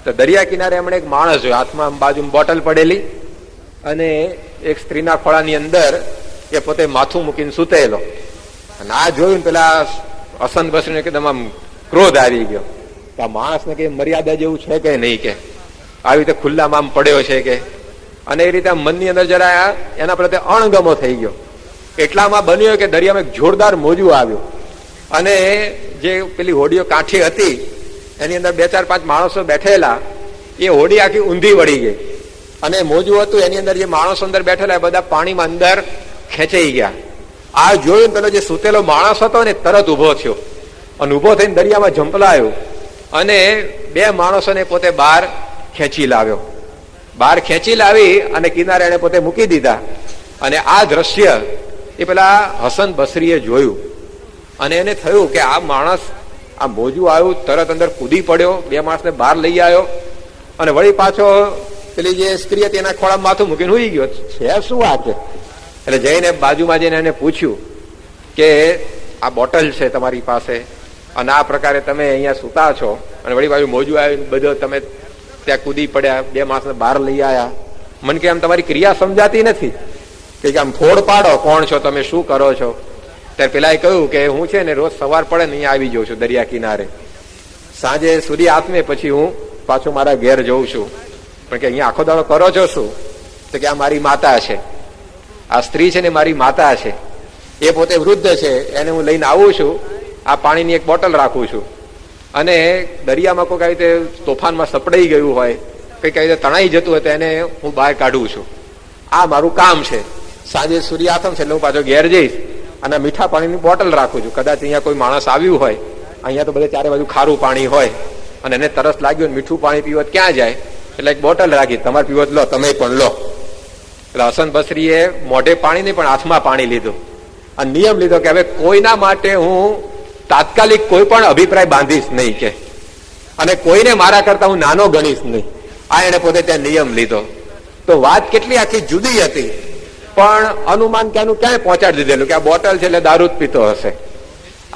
તો દરિયા કિનારે એમણે એક માણસ જોયો, હાથમાં બાજુ બોટલ પડેલી અને એક સ્ત્રીના ખોળાની અંદર એ પોતે માથું મૂકીને સૂતેલો. અને આ જોયું પેલા હસન બસરીને એકદમ આમ ક્રોધ આવી ગયો કે આ માણસને કઈ મર્યાદા જેવું છે કે નહીં, કે આવી રીતે ખુલ્લામાં આમ પડ્યો છે કે, અને એ રીતે મનની અંદર જરા એના પ્રત્યે અણગમો થઈ ગયો. એટલામાં બન્યો કે દરિયામાં એક જોરદાર મોજું આવ્યું અને જે પેલી હોડીઓ કાંઠી હતી એની અંદર 2-4-5 માણસો બેઠેલા, એ હોડી આખી ઊંધી વળી ગઈ અને મોજું હતું એની અંદર જે માણસો અંદર બેઠેલા એ બધા પાણીમાં અંદર ખેંચાઈ ગયા. આ જોયું પેલો જે સૂતેલો માણસ હતો ને તરત ઉભો થયો અને ઉભો થઈને દરિયામાં ઝંપલાયો અને 2 માણસોને પોતે બહાર ખેંચી લાવ્યો. બહાર ખેંચી લાવી અને કિનારે એને પોતે મૂકી દીધા. અને આ દ્રશ્ય એ પેલા હસન બસરીએ જોયું અને એને થયું કે આ માણસ, આ મોજું આવ્યું, તરત અંદર કૂદી પડ્યો, 2 માણસને બહાર લઈ આવ્યો અને વળી પાછો પેલી જે સ્ત્રી હતી એના ખોળામાં માથું મૂકીને હુઈ ગયો. છે શું આ કે? એટલે જઈને બાજુમાં જઈને એને પૂછ્યું કે આ બોટલ છે તમારી પાસે અને આ પ્રકારે તમે અહીંયા સૂતા છો અને વળી બાજુ મોજું આવ્યું, બધો તમે ત્યાં કૂદી પડ્યા, 2 માણસને બહાર લઈ આવ્યા, મને કે આમ તમારી ક્રિયા સમજાતી નથી કે આમ ફોડ પાડો, કોણ છો તમે, શું કરો છો? ત્યારે પેલા એ કહ્યું કે હું છે ને રોજ સવાર પડે ને અહીંયા આવી જાઉં છું દરિયા કિનારે, સાંજે સૂર્ય આથમે પછી હું પાછું મારા ઘેર જઉં છું, પણ કે અહીંયા આખો દાડો કરો છો શું? તો કે આ મારી માતા છે, આ સ્ત્રી છે ને મારી માતા છે, એ પોતે વૃદ્ધ છે, એને હું લઈને આવું છું, આ પાણીની એક બોટલ રાખું છું અને દરિયામાં કોઈ કઈ રીતે તોફાનમાં સપડાઈ ગયું હોય, કઈ કઈ રીતે તણાઈ જતું હોય તો એને હું બહાર કાઢું છું. આ મારું કામ છે. સાંજે સૂર્યાસ્તમ છે એટલે હું પાછો ઘેર જઈશ અને મીઠા પાણીની બોટલ રાખું છું. કદાચ અહીંયા કોઈ માણસ આવ્યું હોય, અહીંયા તો બધે ચારે બાજુ ખારું પાણી હોય અને એને તરસ લાગ્યું મીઠું પાણી પીવત ક્યાં જાય, એટલે એક બોટલ રાખી, તમારે પીવત લો, તમે પણ લો. એટલે હસન બસરીએ મોઢે પાણી નહીં પણ હાથમાં પાણી લીધું અને નિયમ લીધો કે હવે કોઈના માટે હું તાત્કાલિક કોઈ પણ અભિપ્રાય બાંધીશ નહીં કે, અને કોઈને મારા કરતા હું નાનો ગણીશ નહીં. આ એને પોતે ત્યાં નિયમ લીધો. તો વાત કેટલી આખી જુદી હતી, પણ અનુમાન ક્યાંનું ક્યાંય પહોંચાડી દીધેલું કે આ બોટલ છે એટલે દારૂ જ પીતો હશે.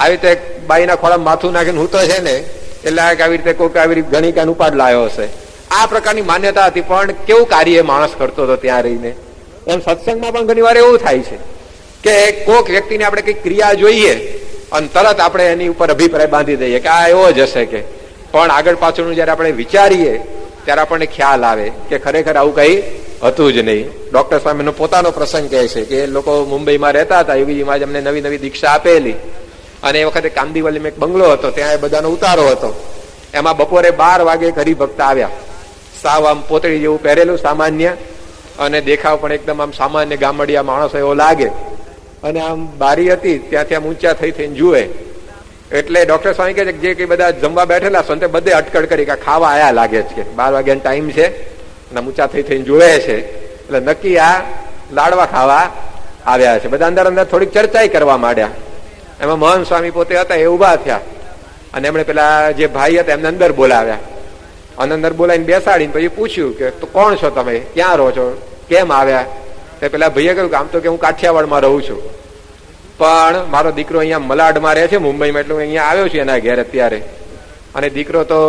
આવી રીતે બાઈના ખોળામાં માથું નાખીને હું તો છે ને એટલે આવી રીતે કોઈક આવી ઘણી કાન ઉપાડ લાવ્યો હશે. આ પ્રકારની માન્યતા હતી. પણ કેવું કાર્ય માણસ કરતો હતો ત્યાં રહીને. એમ સત્સંગમાં પણ ઘણી વાર એવું થાય છે કે કોઈક વ્યક્તિને આપણે કઈ ક્રિયા જોઈએ અને તરત આપણે એની ઉપર અભિપ્રાય બાંધી દઈએ કે આ એવો જ હશે કે, પણ આગળ પાછળનું જયારે આપણે વિચારીએ ત્યારે આપણને ખ્યાલ આવે કે ખરેખર આવું કઈ હતું જ નહીં. ડોક્ટર સ્વામીનો પોતાનો પ્રસંગ કહે છે કે એ લોકો મુંબઈમાં રહેતા હતા, યોગીજીમાં એમને નવી નવી દીક્ષા આપેલી અને એ વખતે કામદીવલીમાં એક બંગલો હતો, ત્યાં એ બધાનો ઉતારો હતો. એમાં બપોરે 12 વાગે હરિભક્ત આવ્યા, સાવ આમ પોતળી જેવું પહેરેલું સામાન્ય અને દેખાવ પણ એકદમ આમ સામાન્ય ગામડિયા માણસો એવો લાગે અને આમ બારી હતી ત્યાંથી આમ ઊંચા થઈ થઈને જુએ. એટલે ડોક્ટર સ્વામી કહે છે કે જે કઈ બધા જમવા બેઠેલા સંતે બધે અટકળ કરી કે ખાવા આયા લાગે છે, કે 12 વાગ્યાનો ટાઈમ છે અને ઊંચા થઈ થઈને જુએ છે એટલે નક્કી આ લાડવા ખાવા આવ્યા છે. બધા અંદર અંદર થોડીક ચર્ચા કરવા માંડ્યા. એમાં મહંત સ્વામી પોતે હતા એ ઉભા થયા અને એમણે પેલા જે ભાઈ હતા એમને અંદર બોલાવ્યા અને અંદર બોલાવીને બેસાડીને પછી પૂછ્યું કે તો કોણ છો તમે, ક્યાં રહો છો, કેમ આવ્યા? તે પેલા ભાઈએ કહ્યું કે આમ તો કે હું કાઠિયાવાડમાં રહું છું, પણ મારો દીકરો અહીંયા મલાડમાં રહે છે મુંબઈમાં, એટલે હું અહીંયા આવ્યો છું એના ઘેર અત્યારે. અને દીકરો તો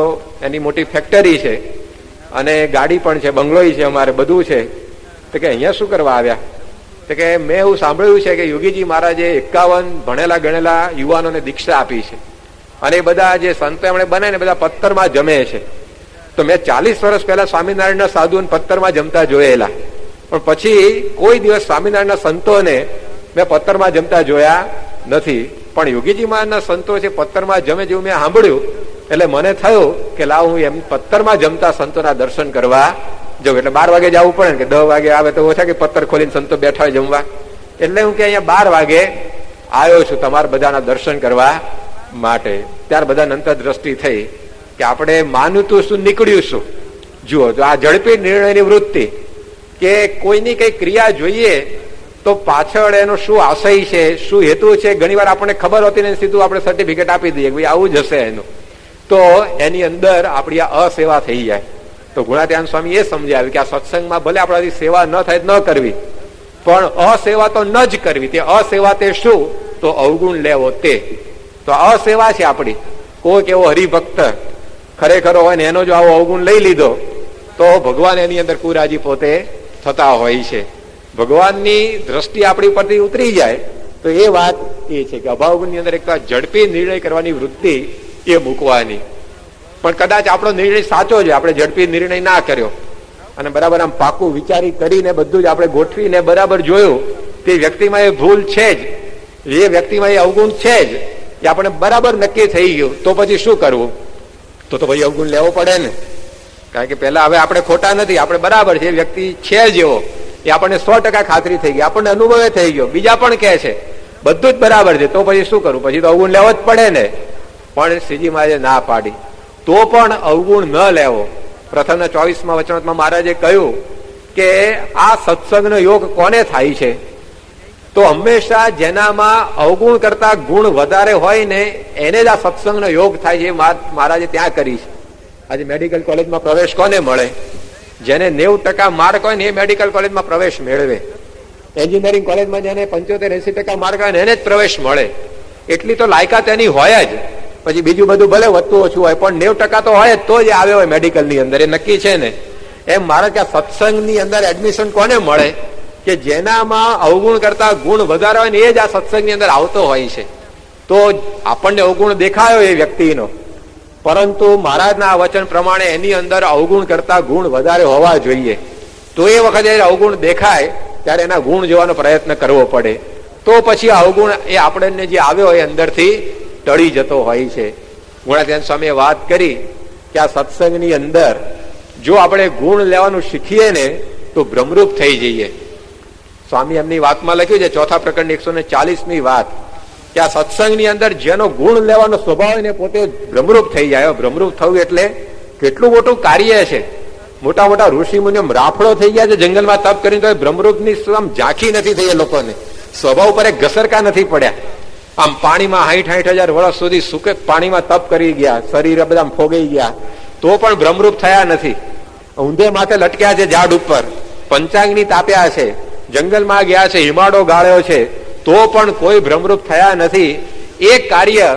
એની મોટી ફેક્ટરી છે અને ગાડી પણ છે, બંગલોય છે, અમારે બધું છે. તો કે અહીંયા શું કરવા આવ્યા? તો કે મેં એવું સાંભળ્યું છે કે યોગીજી મહારાજે 51 ભણેલા ગણેલા યુવાનોને દીક્ષા આપી છે અને એ બધા જે સંતો એમણે બનાવીને બધા પથ્થરમાં જમે છે. તો મેં 40 વર્ષ પહેલા સ્વામિનારાયણના સાધુઓને પથ્થરમાં જમતા જોયેલા, પણ પછી કોઈ દિવસ સ્વામિનારાયણના સંતોને મેં પથ્થરમાં જમતા જોયા નથી. પણ યોગીજી મહારાજના સંતો છે પથ્થરમાં જમે જેવું મેં સાંભળ્યું, એટલે મને થયું કે લાવ હું એમ પથ્થરમાં જમતા સંતોના દર્શન કરવા જવું. એટલે 12 વાગે જવું પડે ને, કે 10 વાગે આવે તો ઓછા કે પથ્થર ખોલીને સંતો બેઠા હોય જમવા. એટલે હું કે અહીંયા 12 વાગે આવ્યો છું તમારા બધાના દર્શન કરવા માટે. ત્યાર બધાને અંતર દ્રષ્ટિ થઈ કે આપણે માનતું શું નીકળ્યું શું. જુઓ, તો આ ઝડપી નિર્ણયની વૃત્તિ કે કોઈની કઈ ક્રિયા જોઈએ તો પાછળ એનો શું આશય છે, શું હેતુ છે, ઘણી વાર આપણને ખબર હોતી ને સીધું આપણે સર્ટિફિકેટ આપી દઈએ ભાઈ આવું જ હશે એનું, તો એની અંદર આપણી આ અસેવા થઈ જાય. તો ગુણાત્યાન સ્વામી એ સમજાવ્યું કે આ સત્સંગમાં ભલે આપણાથી સેવા ન થાય ન કરવી, પણ અસેવા તો ન જ કરવી. તે અસેવા તે શું? તો અવગુણ લેવો તે. તો અસેવા છે આપણી. કોઈક એવો હરિભક્ત ખરેખર હોય ને એનો જો આવો અવગુણ લઈ લીધો તો ભગવાન એની અંદર કુરાજી પોતે થતા હોય છે. ભગવાનની દ્રષ્ટિ આપણી પરથી ઉતરી જાય તો એ વાત એ છે કે અભાવગુણની અંદર એક ઝડપી નિર્ણય કરવાની વૃત્તિ એ મૂકવાની. પણ કદાચ આપણો નિર્ણય સાચો છે, આપણે ઝડપી નિર્ણય ના કર્યો અને બરાબર આમ પાકું વિચારી કરીને બધું જ આપણે ગોઠવીને બરાબર જોયું તે વ્યક્તિમાં એ ભૂલ છે જ, એ વ્યક્તિમાં એ અવગુણ છે જ, એ આપણે બરાબર નક્કી થઈ ગયું, તો પછી શું કરવું? તો પછી અવગુણ લેવો પડે ને. કારણ કે પેલા હવે આપણે ખોટા નથી, આપણે બરાબર છે, એ વ્યક્તિ છે જેવો એ આપણને 100% ખાતરી થઈ ગઈ, આપણને અનુભવે થઈ ગયો, બીજા પણ કહે છે બધું જ બરાબર છે, તો પછી શું કરવું? પછી તો અવગુણ લેવો જ પડે ને. પણ શ્રીજી મહારાજે ના પાડી, તો પણ અવગુણ ન લેવો. પ્રથમના 24મા વચનામૃતમાં મહારાજે કહ્યું કે આ સત્સંગનો યોગ કોને થાય છે? તો હંમેશા જેનામાં અવગુણ કરતા ગુણ વધારે હોય ને એને જ આ સત્સંગનો યોગ થાય છે. મહારાજે ત્યાં કરી છે. આજે મેડિકલ કોલેજમાં પ્રવેશ કોને મળે? જેને 90% માર્ક હોય ને એ મેડિકલ કોલેજમાં પ્રવેશ મેળવે. એન્જિનિયરિંગ કોલેજમાં જેને 75-80% માર્ક હોય ને એને જ પ્રવેશ મળે. એટલી તો લાયકાત એની હોય જ. પછી બીજું બધું ભલે વધતું ઓછું હોય પણ 90% તો હોય જ, તો જ આવે હોય મેડિકલની અંદર, એ નક્કી છે ને. એમ મારે કે સત્સંગની અંદર એડમિશન કોને મળે? કે જેનામાં અવગુણ કરતા ગુણ વધારે હોય ને એ જ આ સત્સંગની અંદર આવતો હોય છે. તો આપણને અવગુણ દેખાયો એ વ્યક્તિનો, પરંતુ મહારાજના વચન પ્રમાણે એની અંદર અવગુણ કરતા ગુણ વધારે હોવા જોઈએ. તો એ વખતે અવગુણ દેખાય ત્યારે એના ગુણ જોવાનો પ્રયત્ન કરવો પડે. તો પછી અવગુણ એ આપણને જે આવ્યો હોય અંદરથી ટળી જતો હોય છે. ગુણાત્યાન સ્વામીએ વાત કરી કે આ સત્સંગની અંદર જો આપણે ગુણ લેવાનું શીખીએ ને તો ભ્રમરૂપ થઈ જઈએ. સ્વામી એમની વાતમાં લખ્યું છે 4થા પ્રકરણની 140મી વાત કે આ સત્સંગની અંદર જેનો ગુણ લેવાનો સ્વભાવ એને પોતે ભ્રમરૂપ થઈ જાય. ભ્રમરૂપ થવું એટલે કેટલું મોટું કાર્ય છે. મોટા મોટા ઋષિ મુનિઓ રાફડો થઈ ગયા છે જંગલમાં તપ કરીને, તો ભ્રમરૂપની ઝાંખી નથી થઈ એ લોકોને. સ્વભાવ પર એક ઘસરકા નથી પડ્યા. આમ પાણીમાં 60,000 વર્ષ સુધી સુકે પાણીમાં તપ કરી ગયા, શરીર બધા ફોગાઈ ગયા, તો પણ ભ્રમરૂપ થયા નથી. ઊંધે માથે લટક્યા છે ઝાડ ઉપર, પંચાંગની તાપ્યા છે, જંગલમાં ગયા છે, હિમાડો ગાળ્યો છે, તો પણ કોઈ ભ્રમરૂપ થયા નથી. એ કાર્ય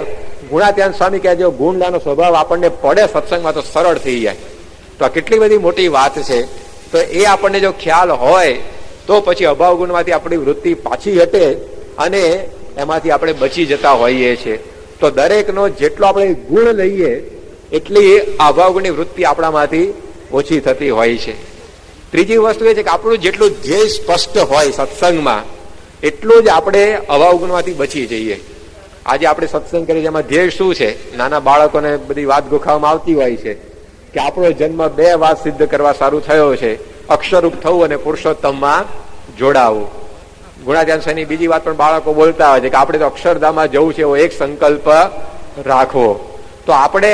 ગુણાત્યાન સ્વામી કહે છે ગુણ લેવાનો સ્વભાવ આપણને પડે સત્સંગમાં તો સરળ થઈ જાય. તો આ કેટલી બધી મોટી વાત છે. તો એ આપણને જો ખ્યાલ હોય તો પછી અભાવ ગુણમાંથી આપણી વૃત્તિ પાછી હટે અને એમાંથી આપણે બચી જતા હોઈએ છીએ. તો દરેકનો જેટલો આપણે ગુણ લઈએ એટલી અભાવ ગુણની વૃત્તિ આપણામાંથી ઓછી થતી હોય છે. ત્રીજી વસ્તુ એ છે કે આપણું જેટલું ધ્યેય સ્પષ્ટ હોય સત્સંગમાં એટલું જ આપણે અભાવ ગુણમાંથી બચી જઈએ. આજે આપણે સત્સંગ કરીએ એમાં ધ્યેય શું છે? નાના બાળકોને બધી વાત ગોખાવામાં આવતી હોય છે કે આપણો જન્મ 2 વાત સિદ્ધ કરવા સારું થયો છે, અક્ષરરૂપ થવું અને પુરુષોત્તમમાં જોડાવું. ગુણાત્યાન સ્વામીની બીજી વાત પણ બાળકો બોલતા હોય છે કે આપણે તો અક્ષરધામમાં જવું છે એવો એક સંકલ્પ રાખવો. તો આપણે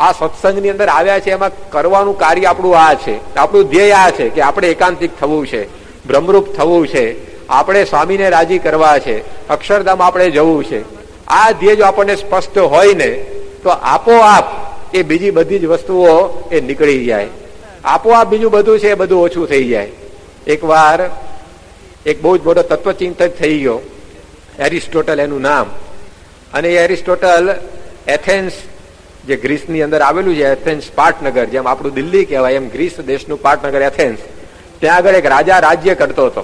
આ સત્સંગની અંદર આવ્યા છે એમાં કરવાનું કાર્ય આપણું આ છે, આપણું ધ્યેય આ છે કે આપણે એકાંતિક થવું છે, બ્રહ્મરૂપ થવું છે, આપણે સ્વામીને રાજી કરવા છે, અક્ષરધામ આપણે જવું છે. આ ધ્યેય જો આપણને સ્પષ્ટ હોય ને તો આપોઆપ એ બીજી બધી જ વસ્તુઓ એ નીકળી જાય. આપોઆપ બીજું બધું છે એ બધું ઓછું થઈ જાય. એકવાર એક બહુ જ મોટો તત્વચિંતક થઈ ગયો, એરિસ્ટોટલ એનું નામ. અને એ એરિસ્ટોટલ એથેન્સ જે ગ્રીસની અંદર આવેલું છે, એથેન્સ પાટનગર, જેમ આપણું દિલ્હી કહેવાય એમ ગ્રીસ દેશનું પાટનગર એથેન્સ, ત્યાં આગળ એક રાજા રાજ્ય કરતો હતો.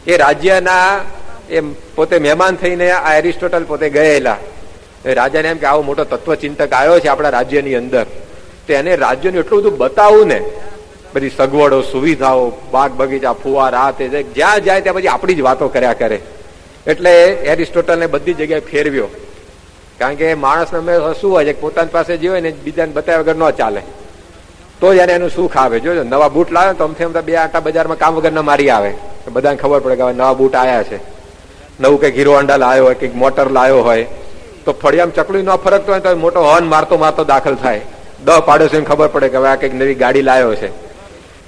એ રાજ્યના એ પોતે મહેમાન થઈને આ એરિસ્ટોટલ પોતે ગયેલા રાજાને એમ કે આવો મોટો તત્વચિંતક આવ્યો છે આપણા રાજ્યની અંદર, તો એને રાજ્યનું એટલું બધું બતાવું ને, બધી સગવડો, સુવિધાઓ, બાગ બગીચા, ફુવારા, તે જ્યાં જાય ત્યાં પછી આપણી જ વાતો કર્યા કરે. એટલે એરિસ્ટોટલને બધી જગ્યાએ ફેરવ્યો. કારણ કે માણસને શું હોય છે, પોતાની પાસે જે હોય ને બીજાને બતાવ્યા વગર ન ચાલે, તો જયારે એનું સુખ આવે. જોજો નવા બૂટ લાવે તો અમથી અમથા 2 આંટા બજારમાં કામ વગર ના મારી આવે, બધાને ખબર પડે કે હવે નવા બૂટ આવ્યા છે. નવું કઈક હીરો હોન્ડા લાવ્યો હોય, કઈક મોટર લાવ્યો હોય, તો ફળિયામાં ચકલી ન ફરકતો હોય તો મોટો હોર્ન મારતો મારતો દાખલ થાય. 10 પાડોશીને ખબર પડે કે હવે આ કઈક નવી ગાડી લાવ્યો છે.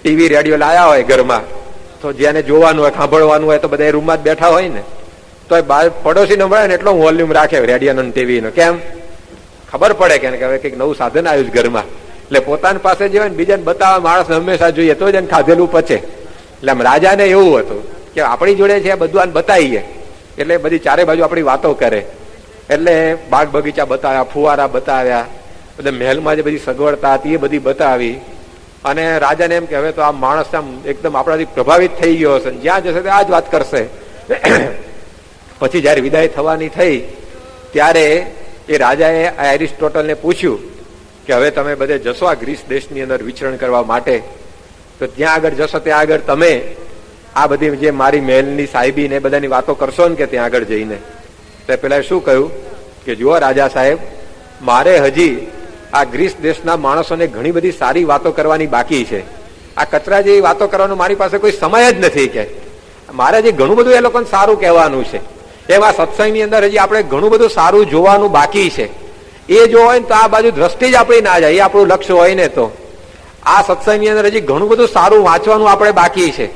ટીવી રેડિયો લાયા હોય ઘરમાં, તો જેને જોવાનું હોય, સાંભળવાનું હોય, તો બધા રૂમમાં જ બેઠા હોય ને, તો પડોશી ને મળે ને એટલો વોલ્યુમ રાખે રેડિયો નો ટીવી નો. કેમ? ખબર પડે કે હવે કઈક નવું સાધન આવ્યું છે ઘરમાં. એટલે પોતાની પાસે જે હોય ને બીજાને બતાવવા માણસ હંમેશા જોઈએ, તો જ એને ખાધેલું પચે. એટલે આમ રાજાને એવું હતું કે આપણી જોડે છે બધું આને બતાવીએ, એટલે બધી ચારે બાજુ આપણી વાતો કરે. એટલે બાગ બગીચા બતાવ્યા, ફુવારા બતાવ્યા, બધા મહેલમાં જે બધી સગવડતા હતી એ બધી બતાવી. અને રાજાને એમ કે હવે તો આ માણસ આમ એકદમ આપણાથી પ્રભાવિત થઈ ગયો હશે, જ્યાં જશે આ જ વાત કરશે. પછી જયારે વિદાય થવાની થઈ ત્યારે એ રાજાએ એરિસ્ટોટલને પૂછ્યું કે હવે તમે બધે જશો આ ગ્રીસ દેશની અંદર વિચરણ કરવા માટે, તો ત્યાં આગળ જશો ત્યાં આગળ તમે આ બધી જે મારી મહેલની સાહેબી ને બધાની વાતો કરશો ને કે ત્યાં આગળ જઈને? તો પેલા શું કહ્યું કે જુઓ રાજા સાહેબ, મારે હજી આ ગ્રીસ દેશના માણસોને ઘણી બધી સારી વાતો કરવાની બાકી છે. આ કચરા જેવી વાતો કરવાનો મારી પાસે કોઈ સમય જ નથી. કે મારે હજી ઘણું બધું એ લોકોને સારું કહેવાનું છે. એવા સત્સંગની અંદર હજી આપણે ઘણું બધું સારું જોવાનું બાકી છે. એ જો હોય ને તો આ બાજુ દ્રષ્ટિ જ આપણી ના જાય, એ આપણું લક્ષ્ય હોય ને તો. આ સત્સંગની અંદર હજી ઘણું બધું સારું વાંચવાનું આપણે બાકી છે.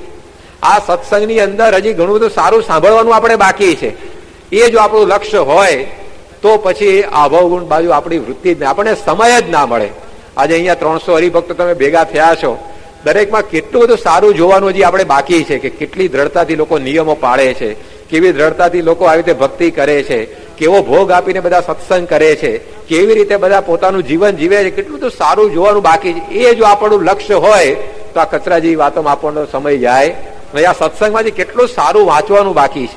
આ સત્સંગની અંદર હજી ઘણું બધું સારું સાંભળવાનું આપણે બાકી છે. એ જો આપણું લક્ષ્ય હોય તો પછી અભાવગુણ બાજુ આપણી વૃત્તિ જ આપણને સમય જ ના મળે. આજે અહીંયા 300 હરિભક્તો તમે ભેગા થયા છો, દરેકમાં કેટલું બધું સારું જોવાનું હજી આપણે બાકી છે. કે કેટલી દ્રઢતાથી લોકો નિયમો પાળે છે, કેવી દ્રઢતાથી લોકો આવી રીતે ભક્તિ કરે છે, કેવો ભોગ આપીને બધા સત્સંગ કરે છે, કેવી રીતે બધા પોતાનું જીવન જીવે છે, કેટલું બધું સારું જોવાનું બાકી છે. એ જો આપણું લક્ષ્ય હોય તો આ કચરા જેવી વાતોમાં આપણનો સમય જાય. આ સત્સંગમાંથી કેટલું સારું વાંચવાનું બાકી છે.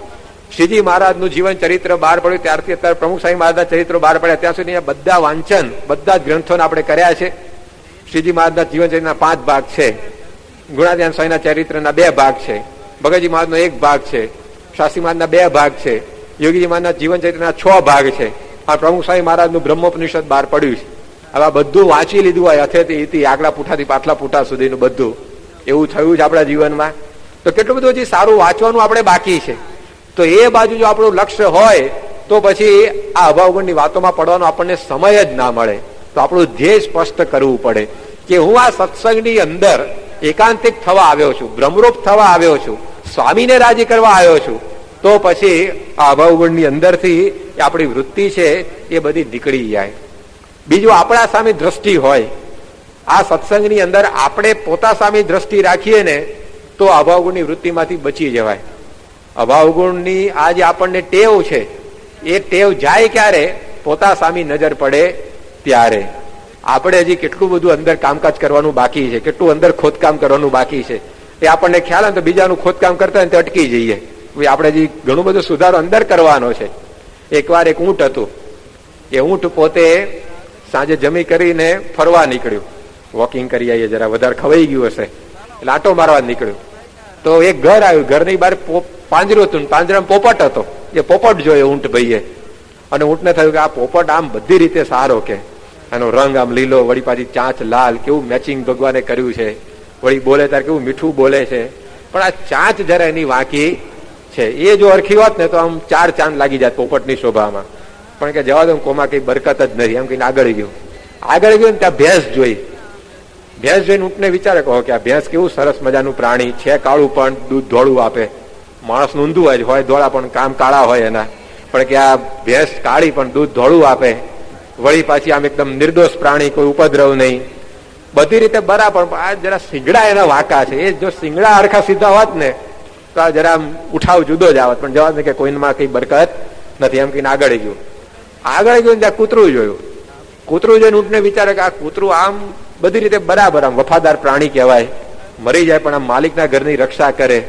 શ્રીજી મહારાજનું જીવન ચરિત્ર બહાર પડ્યું ત્યારથી અત્યારે પ્રમુખ સ્વામી મહારાજના ચરિત્રો બહાર પડ્યા ત્યાં સુધી બધા વાંચન, બધા જ ગ્રંથોને આપણે કર્યા છે. શ્રીજી મહારાજના જીવન ચરિત્રના 5 ભાગ છે, ગુણાધ્યાન સ્વામીના ચરિત્રના 2 ભાગ છે, ભગતજી મહારાજનો 1 ભાગ છે, શાસ્ત્રી મહારાજના 2 ભાગ છે, યોગીજી મહારાજના જીવન ચરિત્રના 6 ભાગ છે. આ પ્રમુખ સ્વામી મહારાજનું બ્રહ્મોપનિષદ બહાર પડ્યું છે. હવે આ બધું વાંચી લીધું હોય, અથેથી આગલા પૂઠાથી પાછલા પૂઠા સુધીનું બધું એવું થયું છે આપણા જીવનમાં. તો કેટલું બધું હજી સારું વાંચવાનું આપણે બાકી છે. તો એ બાજુ જો આપણું લક્ષ્ય હોય તો પછી આ અભાવગુણની વાતોમાં પડવાનો આપણને સમય જ ના મળે. તો આપણું ધ્યેય સ્પષ્ટ કરવું પડે કે હું આ સત્સંગની અંદર એકાંતિક થવા આવ્યો છું, બ્રહ્મરૂપ થવા આવ્યો છું, સ્વામીને રાજી કરવા આવ્યો છું. તો પછી આ અભાવગુણની અંદરથી આપણી વૃત્તિ છે એ બધી નીકળી જાય. બીજું આપણા સામે દ્રષ્ટિ હોય, આ સત્સંગની અંદર આપણે પોતા સામે દ્રષ્ટિ રાખીએ ને તો અભાવગુણની વૃત્તિમાંથી બચી જવાય. અભાવગુણની આ જે આપણને ટેવ છે એ ટેવ જાય ક્યારે? પોતા સામે નજર પડે ત્યારે. આપણે હજી કેટલું બધું અંદર કામકાજ કરવાનું બાકી છે, કેટલું અંદર ખોદકામ કરવાનું બાકી છે. એ આપણને ખ્યાલ આવે તો બીજાનું ખોદકામ કરતા હોય તો અટકી જઈએ. આપણે હજી ઘણું બધું સુધારો અંદર કરવાનો છે. એકવાર એક ઊંટ હતું, એ ઊંટ પોતે સાંજે જમી કરીને ફરવા નીકળ્યું, વોકિંગ કરી આવીએ, જરા વધારે ખવાઈ ગયું હશે એટલે આંટો મારવા નીકળ્યું. તો એક ઘર આવ્યું, ઘરની બહાર પાંજરું હતું, પાંજરામાં પોપટ હતો. એ પોપટ જોયો ઊંટ ભાઈએ, અને ઊંટને થયું કે આ પોપટ આમ બધી રીતે સારો, કે એનો રંગ આમ લીલો, વળી પાછી ચાંચ લાલ, કેવું મેચિંગ ભગવાને કર્યું છે, વળી બોલે ત્યારે કેવું મીઠું બોલે છે. પણ આ ચાંચ જરા એની વાંકી છે, એ જો અરખી હોત ને તો આમ 4 ચાંદ લાગી જાય પોપટની શોભામાં. પણ કે જવા દો, કોમાં કઈ બરકત જ નથી એમ કહીને આગળ ગયું. આગળ ગયું ને ત્યાં ભેંસ જોઈ. ભેંસ જોઈને ઊંટને વિચારે કહો કે આ ભેંસ કેવું સરસ મજાનું પ્રાણી છે, કાળું પણ દૂધ ધોળું આપે. માણસ ઊંધું હોય ધોળા પણ કામ કાળા હોય એના, પણ કે આ ભેંસ કાળી પણ દૂધ ધોળું આપે, વળી પાછી આમ એકદમ નિર્દોષ પ્રાણી, કોઈ ઉપદ્રવ નહીં, બધી રીતે બરાબર. આ જરા સિંગડા એના વાંકા છે, એ જો સિંગડા હરખા સીધા હોત ને તો આ જરા ઉઠાવ જુદો જ આવત. પણ જવાબ ને કે કોઈમાં કઈ બરકત નથી એમ કહીને આગળ ગયું. આગળ ગયું ત્યાં કૂતરું જોયું. કૂતરું જોઈને ઊંટને વિચારે કે આ કૂતરું આમ બધી રીતે બરાબર, આમ વફાદાર પ્રાણી કહેવાય, મરી જાય પણ આમ માલિકના ઘરની રક્ષા કરે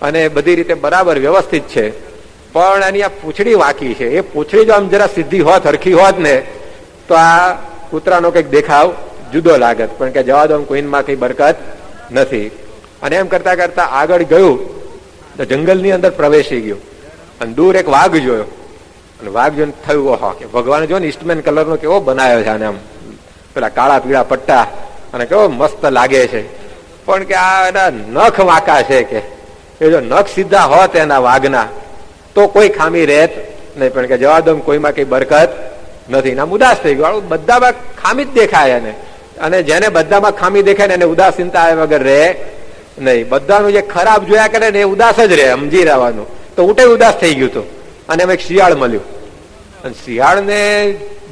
અને બધી રીતે બરાબર વ્યવસ્થિત છે. પણ એની આ પૂંછડી વાંકી છે. એ પૂંછડી જો આમ જરા સીધી હોત, હરખી હોત ને, તો આ કૂતરાનો કંઈક દેખાવ જુદો લાગત. પણ કે જવા દો, કોઈનમાં કઈ બરકત નથી. અને એમ કરતા કરતા આગળ ગયું તો જંગલની અંદર પ્રવેશી ગયું અને દૂર એક વાઘ જોયો. અને વાઘ જોઈને થયું, ઓહો, કે ભગવાન જો ને ઈસ્ટમેન કલર નો કેવો બનાવ્યો છે આને, આમ પેલા કાળા પીળા પટ્ટા, અને કેવો મસ્ત લાગે છે. પણ કે આ એના નખ વાંકા છે, કે એ જો નખ સીધા હોત એના વાઘના તો કોઈ ખામી રહેત નહીં. પણ કે જવા દો, કોઈમાં કઈ બરકત નથી. ના ઉદાસ થઈ ગયો. બધામાં ખામી જ દેખાય એને, અને જેને બધામાં ખામી દેખાય ને એને ઉદાસીનતા આવ્યા વગર રહે નહીં. બધાનું જે ખરાબ જોયા કરે ને એ ઉદાસ જ રહે, સમજી રહેવાનું. તો ઊંટે ઉદાસ થઈ ગયું હતું. અને એમ એક શિયાળ મળ્યું, અને શિયાળને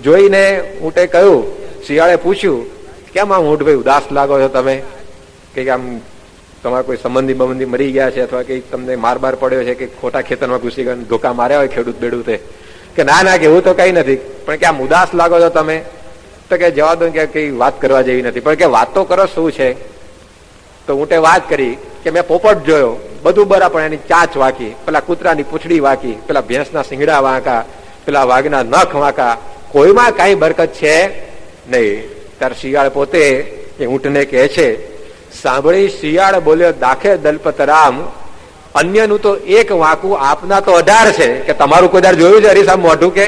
જોઈને ઊંટે કહ્યું, શિયાળે પૂછ્યું, કેમ આમ ઊંટ ભાઈ ઉદાસ લાગો છો તમે? કે આમ તમારા કોઈ સંબંધી મરી ગયા છે, અથવા કઈ તમને માર બાર પડ્યો છે, કે ખોટા ખેતરમાં ઘૂસી ગયા ધોકા માર્યા હોય ખેડૂત બેડૂતે? કે ના ના, કે એવું તો કઈ નથી, પણ કે આમ ઉદાસ લાગો છો તમે? તો કે જવા દો, કે કઈ વાત કરવા જેવી નથી. પણ કે વાત તો કરો, શું છે? તો ઊંટે વાત કરી કે મેં પોપટ જોયો, બધું બરાબર, એની ચાંચ વાંકી, પેલા કૂતરાની પૂંછડી વાંકી, પેલા ભેંસના શિંગડા વાંકા, પેલા વાઘના નખ વાંકા, કોઈમાં કઈ બરકત છે નહીં. ત્યારે શિયાળ પોતે એ ઊંટને કહે છે, સાંભળી શિયાળ બોલ્યો, દાખે દલપતરામ, અન્યનું તો એક વાંકું, આપના તો 18 છે. કે તમારું કોઈ દર જોયું છે હરીસામ મોઢું? કે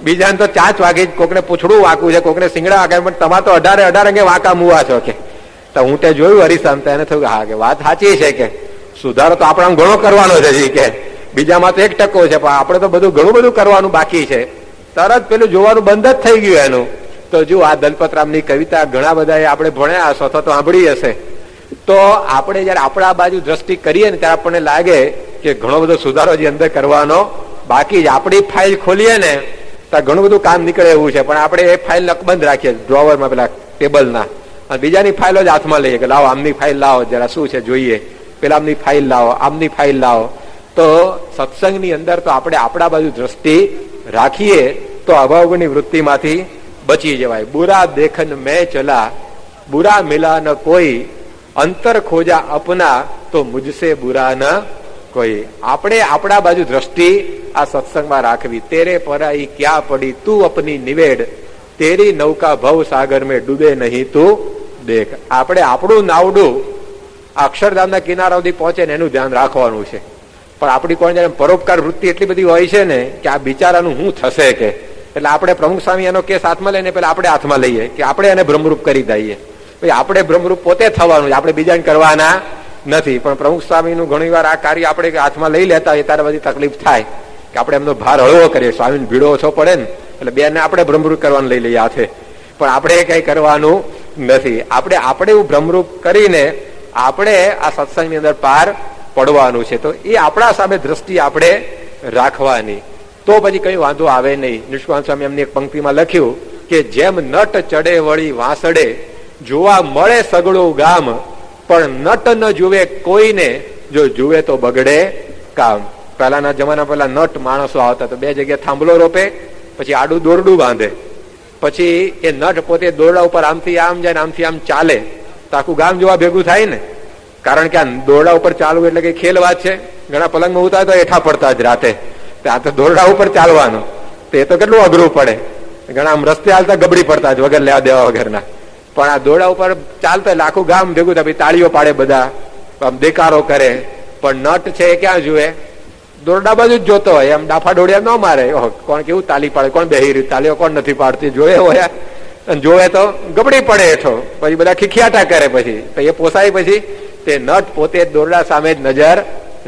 બીજાને તો ચાંચ વાગી, કોકને પૂંછડું વાંકું છે, કોકને શિંગડા વાંકા, પણ તમારે તો 18 અંગે વાંકા મુવા છો. કે તો ઊંટે જોયું હરીસામ, તો એને થયું, હા, કે વાત સાચી છે, કે સુધારો તો આપણે ઘણો કરવાનો છે, કે બીજામાં તો 1% છે, પણ આપણે તો બધું ઘણું બધું કરવાનું બાકી છે. તરત પેલું જોવાનું બંધ જ થઈ ગયું એનું. તો જો આ દલપતરામની કવિતા ઘણા બધા આપણે ભણ્યા હશો અથવા તો સાંભળી હશે. તો આપણે જયારે આપણા બાજુ દ્રષ્ટિ કરીએ ને ત્યારે આપણને લાગે કે ઘણો બધો સુધારો જે અંદર કરવાનો બાકી જ. આપણી ફાઇલ ખોલીએ ને તો ઘણું બધું કામ નીકળે એવું છે, પણ આપણે એ ફાઇલ નકબંધ રાખીએ ડ્રોવરમાં, પેલા ટેબલના, અને બીજાની ફાઇલો જ હાથમાં લઈએ કે લાવો આમની ફાઇલ લાવો, જરા શું છે જોઈએ, પેલા આમની ફાઇલ લાવો, આમની ફાઇલ લાવો. તો સત્સંગની અંદર તો આપણે આપણા બાજુ દ્રષ્ટિ રાખીએ તો અભાવની વૃત્તિમાંથી બચી જવાય. બુરા દેખન મેં ચલા, બુરા મિલા ન કોઈ, અંતર ખોજા અપના, તો મુજસે બુરા ન કોઈ. આપણે આપણા બાજુ દ્રષ્ટિ આ સત્સંગમાં રાખવી. તેરે પરાઈ ક્યાં પડી, તું અપની નિવેડ, તેરી નૌકા ભવ સાગર મેં ડૂબે નહીં તું દેખ. આપણે આપણું નાવડું અક્ષરધામના કિનારા સુધી પહોંચે ને એનું ધ્યાન રાખવાનું છે. પણ આપણી કોઈ જયારે પરોપકાર વૃત્તિ એટલી બધી હોય છે ને કે આ બિચારાનું શું થશે, કે એટલે આપણે પ્રમુખ સ્વામી એનો કેસ હાથમાં લઈને પેલા આપણે હાથમાં લઈએ કે આપણે એને ભ્રમરૂપ કરી દઈએ. આપણે ભ્રમરૂપ પોતે થવાનું છે, આપણે બીજાને કરવાના નથી. પણ પ્રમુખ સ્વામીનું ઘણી વાર આ કાર્ય આપણે હાથમાં લઈ લેતા હોય ત્યારે બધી તકલીફ થાય કે આપણે એમનો ભાર હળવો કરીએ. સ્વામીને ભીડો ઓછો પડે ને એટલે બેને આપણે ભ્રમરૂપ કરવાનું લઈ લઈએ હાથે, પણ આપણે કઈ કરવાનું નથી. આપણે એવું ભ્રમરૂપ કરીને આપણે આ સત્સંગની અંદર પાર પડવાનું છે. તો એ આપણા સામે દ્રષ્ટિ આપણે રાખવાની, તો પછી કઈ વાંધો આવે નહીં. નિષ્કાંત સ્વામી એમની એક પંક્તિમાં લખ્યું કે જેમ નટ ચડે વળી વાંસડે, જોવા મળે સગળું ગામ, પણ નટ ન જુએ કોઈને, જો જુએ તો બગડે કામ. પહેલાના જમાના પેલા નટ માણસો આવતા તો બે જગ્યાએ થાંભલો રોપે, પછી આડું દોરડું બાંધે, પછી એ નટ પોતે દોરડા ઉપર આમથી આમ જાય ને આમથી આમ ચાલે તો આખું ગામ જોવા ભેગું થાય ને. કારણ કે આ દોરડા ઉપર ચાલવું એટલે કઈ ખેલ વાત છે? ઘણા પલંગમાં ઉતાર તો એઠા પડતા જ રાતે, આ તો દોરડા ઉપર ચાલવાનું, તો એ તો કેટલું અઘરું પડે. ઘણા આમ રસ્તે હાલતા ગબડી પડતા જ વગર લેવા દેવા વગરના. પણ આ દોરડા ઉપર ચાલતા એટલે આખું ગામ ભેગું થાય, તાળીઓ પાડે બધા, આમ દેકારો કરે. પણ નટ છે એ ક્યાં જુએ? દોરડા બાજુ જ જોતો હોય, એમ ડાફા ડોળિયા ન મારે. કોણ કેવું તાલી પાડે, કોણ બેહી રહ્યું, તાલીઓ કોણ નથી પાડતી, જોયે હોય જોવે તો ગબડી પડે હેઠો, પછી બધા ખીખિયાટા કરે, પછી એ પોસાય. પછી તે નટ પોતે દોરડા સામે જ નજર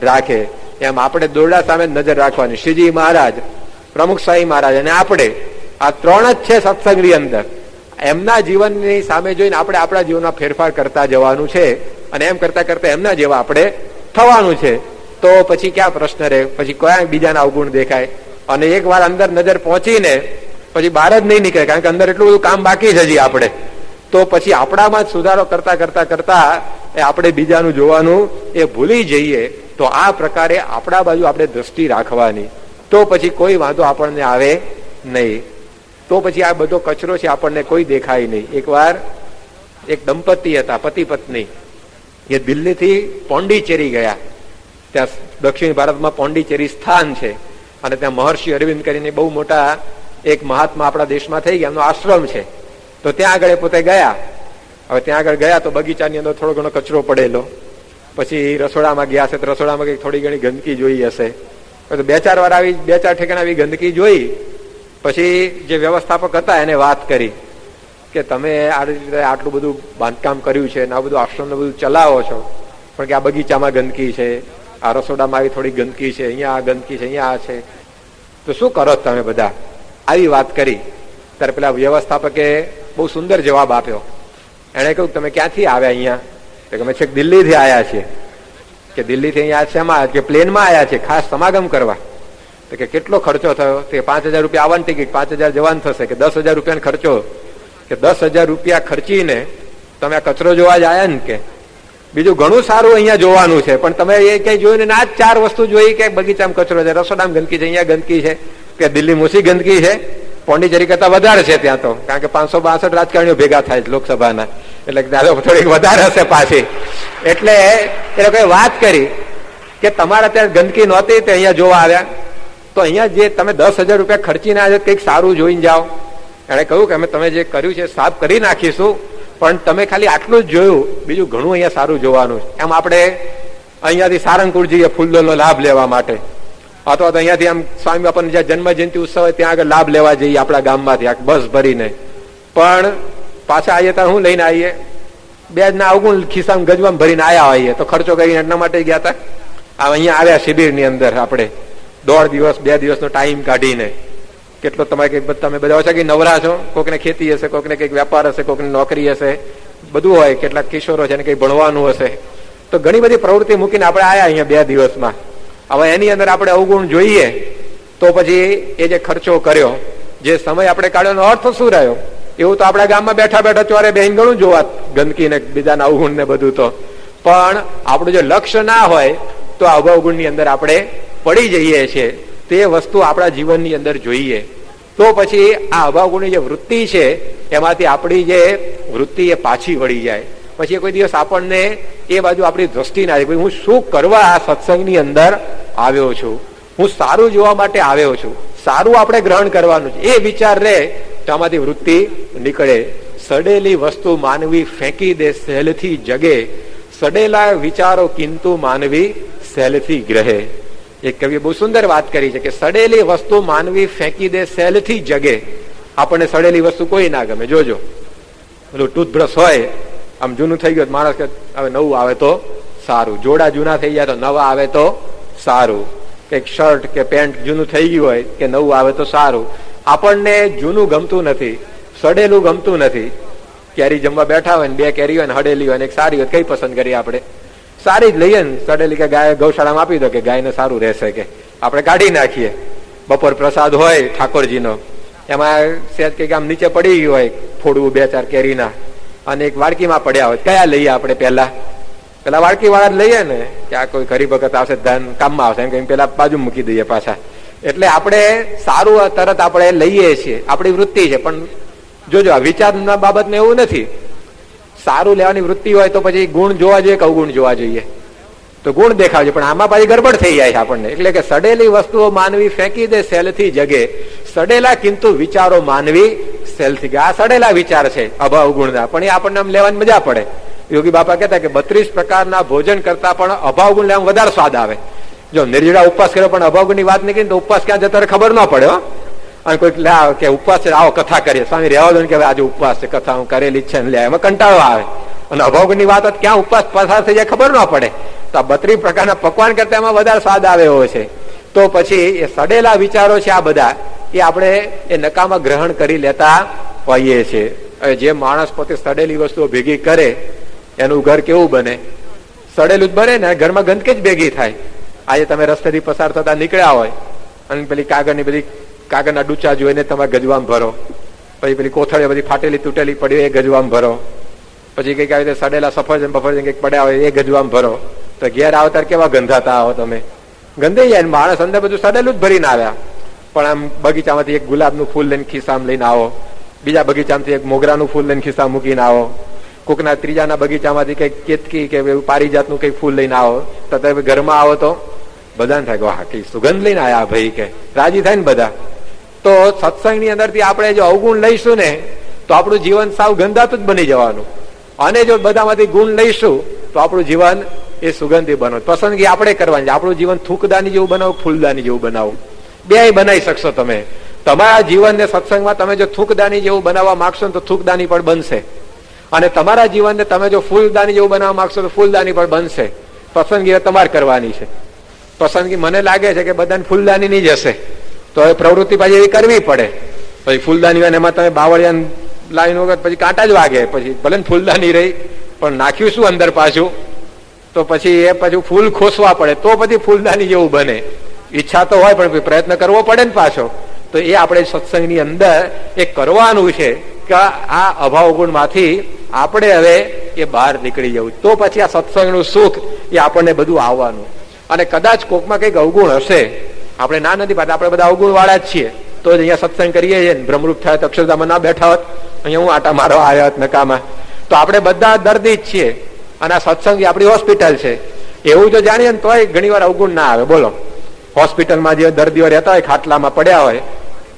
રાખે. એમ આપણે દોરડા સામે જ નજર રાખવાની. શ્રીજી મહારાજ, પ્રમુખ સ્વામી મહારાજ અને આપણે, આ 3 જ છે સત્સંગની અંદર. એમના જીવનની સામે જોઈને આપણે આપણા જીવનમાં ફેરફાર કરતા જવાનું છે, અને એમ કરતા કરતા એમના જેવા આપણે થવાનું છે. તો પછી ક્યાં પ્રશ્ન રહે? પછી કયા બીજાના અવગુણ દેખાય? અને એક વાર અંદર નજર પહોંચીને પછી બહાર જ નહીં નીકળે, કારણ કે અંદર એટલું બધું કામ બાકી છે હજી આપણે. તો પછી આપણામાં જ સુધારો કરતા કરતા કરતા આપણે બીજાનું જોવાનું એ ભૂલી જઈએ. તો આ પ્રકારે આપણા બાજુ આપણે દ્રષ્ટિ રાખવાની, તો પછી કોઈ વાંધો આપણને આવે નહીં. તો પછી આ બધો કચરો છે આપણને કોઈ દેખાય નહીં. એકવાર એક દંપતી હતા, પતિ પત્ની, એ દિલ્હીથી પોંડિચેરી ગયા. ત્યાં દક્ષિણ ભારતમાં પોંડિચેરી સ્થાન છે. અને ત્યાં મહર્ષિ અરવિંદ કરીને બહુ મોટા એક મહાત્મા આપણા દેશમાં થઈ ગયા, એમનો આશ્રમ છે. તો ત્યાં આગળ એ પોતે ગયા. હવે ત્યાં આગળ ગયા તો બગીચાની અંદર થોડો ઘણો કચરો પડેલો. પછી રસોડામાં ગયા હશે તો રસોડામાં કઈ થોડી ઘણી ગંદકી જોઈ હશે. તો બે ચાર ઠેકાણા આવી ગંદકી જોઈ. પછી જે વ્યવસ્થાપક હતા એને વાત કરી કે તમે આ રીતે આટલું બધું બાંધકામ કર્યું છે, આ બધું આશ્રમ બધું ચલાવો છો, પણ કે આ બગીચામાં ગંદકી છે, આ રસોડામાં આવી થોડી ગંદકી છે, અહીંયા આ ગંદકી છે, અહીંયા આ છે, તો શું કરો તમે બધા? આવી વાત કરી. ત્યારે પેલા વ્યવસ્થાપકે બહુ સુંદર જવાબ આપ્યો. એને કહ્યું તમે ક્યાંથી આવ્યા અહીંયા? કે અમે છેક દિલ્હીથી આવ્યા છીએ. કે દિલ્હીથી અહીંયા શેમાં? કે પ્લેનમાં આવ્યા છે ખાસ સમાગમ કરવા. તો કે કેટલો ખર્ચો થયો? તે 5,000 રૂપિયા આવવાની ટિકિટ, 5,000 જવાનું થશે. કે 10,000 રૂપિયાનો ખર્ચો. કે 10,000 રૂપિયા ખર્ચીને તમે આ કચરો જોવા જ આવ્યા ને? કે બીજું ઘણું સારું અહીંયા જોવાનું છે, પણ તમે એ કઈ જોયું ને? આ જ 4 વસ્તુ જોઈ કે બગીચામાં કચરો છે, રસોડામાં ગંદકી છે, અહીંયા ગંદકી છે, કે દિલ્હી મૂસી ગંદકી છે, પોંડિચેરી કરતા વધારે છે ત્યાં તો, કારણ કે 562 રાજકારણીઓ ભેગા થાય છે લોકસભાના, એટલે ત્યાં થોડીક વધારે હશે પાછી. એટલે એ લોકોએ વાત કરી કે તમારા ત્યાં ગંદકી નહોતી તે અહીંયા જોવા આવ્યા, તો અહીંયા જે તમે 10,000 રૂપિયા ખર્ચીને આવ્યા કંઈક સારું જોઈને જાઓ. એણે કહ્યું કે અમે તમે જે કર્યું છે સાફ કરી નાખીશું, પણ તમે ખાલી આટલું જ જોયું, બીજું ઘણું અહીંયા સારું જોવાનું છે. એમ આપણે અહીંયાથી સારંગપુર જઈએ ફૂલદોલનો લાભ લેવા માટે, અથવા તો અહીંયાથી આમ સ્વામી બાપાની જ્યાં જન્મ જયંતિ ઉત્સવ હોય ત્યાં આગળ લાભ લેવા જઈએ આપણા ગામમાંથી બસ ભરીને, પણ પાછા આવીએ ત્યારે હું લઈને આવીએ? 2 ના અવગુણ ખિસ્સામાં ગજવામાં ભરીને આવ્યા હોઈએ, તો ખર્ચો કરીને એટલા માટે ગયા હતા. અહીંયા આવ્યા શિબિરની અંદર આપણે 1.5 દિવસ 2 દિવસનો ટાઈમ કાઢીને. કેટલો તમે બધા ઓછા કે નવરા છો, કોકને ખેતી હશે, કોકને કંઈક વેપાર હશે, કોકને નોકરી હશે, બધું હોય. કેટલાક કિશોરો છે ને કંઈક ભણવાનું હશે, તો ઘણી બધી પ્રવૃત્તિ મૂકીને આપણે આવ્યા અહીંયા 2 દિવસમાં. હવે એની અંદર આપણે અવગુણ જોઈએ તો પછી એ જે ખર્ચો કર્યો, જે સમય આપણે કાઢ્યોનો અર્થ શું રહ્યો? એવું તો આપણા ગામમાં બેઠા બેઠા ચોરે બેન ઘણું જોવા ગંદકી ને બીજાના અવગુણ ને બધું, તો પણ આપણું જો લક્ષ્ય ના હોય તો આ અવગુણની અંદર આપણે પડી જઈએ છીએ. તે વસ્તુ આપણા જીવનની અંદર જોઈએ તો પછી આ અભાવગુણની જે વૃત્તિ છે એમાંથી આપણી જે વૃત્તિ એ પાછી વળી જાય. પછી કોઈ દિવસ આપણને એ બાજુ આપણી દ્રષ્ટિ ના જાય, હું શું કરવા આ સત્સંગની અંદર આવ્યો છું, હું સારું જોવા માટે આવ્યો છું, સારું આપણે ગ્રહણ કરવાનું છે, એ વિચાર રહે તો આમાંથી વૃત્તિ નીકળે. સડેલી વસ્તુ માનવી ફેંકી દે સહેલથી જગે, સડેલા વિચારો કિંતુ માનવી સહેલથી ગ્રહે. એક કવિએ બહુ સુંદર વાત કરી છે કે સડેલી વસ્તુ માનવી ફેંકી દે સહેલથી જગે. આપણને સડેલી વસ્તુ કોઈ ના ગમે. જોજો પેલું ટૂથબ્રશ હોય આમ જૂનું થઈ ગયું, માણસ કે હવે નવું આવે તો સારું, જોડા જૂના થઈ જાય તો નવા આવે તો સારું, કઈક શર્ટ કે પેન્ટ જૂનું થઈ ગયું હોય કે નવું આવે તો સારું. આપણને જૂનું ગમતું નથી, સડેલું ગમતું નથી. કેરી જમવા બેઠા હોય ને 2 કેરી હોય ને હડેલી હોય ને એક સારી હોય, કઈ પસંદ કરીએ આપણે? સારી જ લઈએ ને. સડેલી કે ગાય ગૌશાળામાં આપી દો કે ગાયને સારું રહેશે, કે આપણે કાઢી નાખીએ. બપોર પ્રસાદ હોય ઠાકોરજીનો, એમાં સેજ કઈક આમ નીચે પડી ગયું હોય થોડું 2-4 કેરીના, અને એક વાડકીમાં પડ્યા હોય, કયા લઈએ આપણે? પેલા વાડકી વાળા લઈએ ને, કે આ કોઈ ગરીબ વખત આવશે ધન કામમાં આવશે એમ કઈ પેલા બાજુ મૂકી દઈએ પાછા. એટલે આપણે સારું તરત આપણે લઈએ છીએ, આપણી વૃત્તિ છે. પણ જોજો આ વિચારના બાબતમાં એવું નથી. સારું લેવાની વૃત્તિ હોય તો પછી ગુણ જોવા જોઈએ કે અવગુણ જોવા જોઈએ? તો ગુણ દેખાવજો, પણ આમાં પાછી ગડબડ થઈ જાય છે આપણને. એટલે કે સડેલી વસ્તુઓ માનવી ફેંકી દે સેલથી જગે, સડેલા કિંતુ વિચારો માનવી સેલથી. આ સડેલા વિચાર છે અભાવ ગુણના, પણ એ આપણને આમ લેવાની મજા પડે. યોગી બાપા કહેતા કે 32 પ્રકારના ભોજન કરતા પણ અભાવ ગુણ લેવામાં વધારે સ્વાદ આવે. જો નિર્જળા ઉપવાસ કર્યો પણ અભાવ ગુણની વાત નીકળી તો ઉપવાસ ક્યાં જતા ખબર ન પડે. અને કોઈ કે ઉપવાસ છે, આવો કથા કરીએ, સ્વામી રહેવા દો ને કે આજે ઉપવાસ છે, કથા હું કરેલી છે ને લે, એમાં કંટાળો આવે. અને અભાવગુણની વાત ક્યાં ઉપવાસ પસાર થઈ જાય ખબર ન પડે. તો આ 32 પ્રકારના પકવાન કરતા એમાં વધારે સ્વાદ આવે એવો છે. તો પછી એ સડેલા વિચારો છે આ બધા, એ આપણે એ નકામા ગ્રહણ કરી લેતા હોઈએ છીએ. જે માણસ પોતે સડેલી વસ્તુઓ ભેગી કરે એનું ઘર કેવું બને? સડેલું જ બને ને. ઘરમાં ગંદકી જ ભેગી થાય. આજે તમે રસ્તેથી પસાર થતા નીકળ્યા હોય અને પેલી કાગળના ડૂચા જોઈને તમે ગજવામાં ભરો, પછી પેલી કોથળીઓ બધી ફાટેલી તૂટેલી પડી હોય એ ગજવામાં ભરો, પછી કઈક આવી રીતે સડેલા સફરજન બફરજન કઈક પડ્યા હોય એ ગજવામાં ભરો, તો ઘેર આવતા કેવા ગંધાતા આવો તમે? ગંધાઈ જાય. માણસ અંદર બધું સડેલું જ ભરીને આવ્યા. પણ આમ બગીચામાંથી એક ગુલાબનું ફૂલ લઈને ખિસ્સામાં લઈને આવો, બીજા બગીચામાંથી એક મોગરાનું ફૂલ લઈને ખિસ્સા મૂકીને આવો, કોકના ત્રીજાના બગીચામાંથી કઈક કેતકી કે પારિજાતનું કઈક ફૂલ લઈને આવો, તો તમે ઘરમાં આવો તો બધાને થાય કે વાહ કઈ સુગંધ લઈને આયા ભાઈ, કે રાજી થાય ને બધા. તો સત્સંગની અંદરથી આપણે જો અવગુણ લઈશું ને તો આપણું જીવન સાવ ગંધાતું જ બની જવાનું. અને જો બધામાંથી ગુણ લઈશું તો આપણું જીવન એ સુગંધી બનો. પસંદગી આપણે કરવાની. આપણું જીવન થૂકદાની જેવું બનાવો, ફૂલદાની જેવું બનાવો, બે બનાવી શકશો તમે. તમારા જીવનને સત્સંગમાં તમે જો થૂકદાની જેવું બનાવવા માંગશો તો થૂકદાની પણ બનશે, અને તમારા જીવનને તમે જો ફૂલદાની જેવું બનાવવા માંગશો તો ફૂલદાની પણ બનશે. પસંદગી તમારે કરવાની છે. પસંદગી મને લાગે છે કે બધાને ફૂલદાની ની જ હશે, તો એ પ્રવૃત્તિ પાછી એવી કરવી પડે. પછી ફૂલદાની હોય એમાં તમે બાવળિયા લાઈન વગર પછી કાંટા જ વાગે, પછી ભલે ફૂલદાની રહી પણ નાખ્યું શું અંદર પાછું, તો પછી એ પાછું ફૂલ ખોસવા પડે તો પછી ફૂલદાની જેવું બને. ઈચ્છા તો હોય પણ પ્રયત્ન કરવો પડે ને પાછો. તો એ આપણે સત્સંગની અંદર એ કરવાનું છે કે આ અભાવ ગુણ માંથી આપણે હવે એ બહાર નીકળી જવું, તો પછી આ સત્સંગનું સુખ એ આપણને બધું આવવાનું. અને કદાચ કોકમાં કઈક અવગુણ હશે, આપણે ના નથી પાડતા, આપણે બધા અવગુણ વાળા જ છીએ, તો જ અહીંયા સત્સંગ કરીએ છીએ. ભ્રમરૂપ થયા તો અક્ષરધામમાં ના બેઠા હોત, અહીંયા હું આટા મારો આવ્યા હોત નકામાં. તો આપણે બધા દર્દી જ છીએ, અને આ સત્સંગ આપણી હોસ્પિટલ છે એવું જો જાણીએ ને તોય ઘણી વાર અવગુણ ના આવે. બોલો, હોસ્પિટલમાં જે દર્દીઓ રહેતા હોય, ખાટલામાં પડ્યા હોય,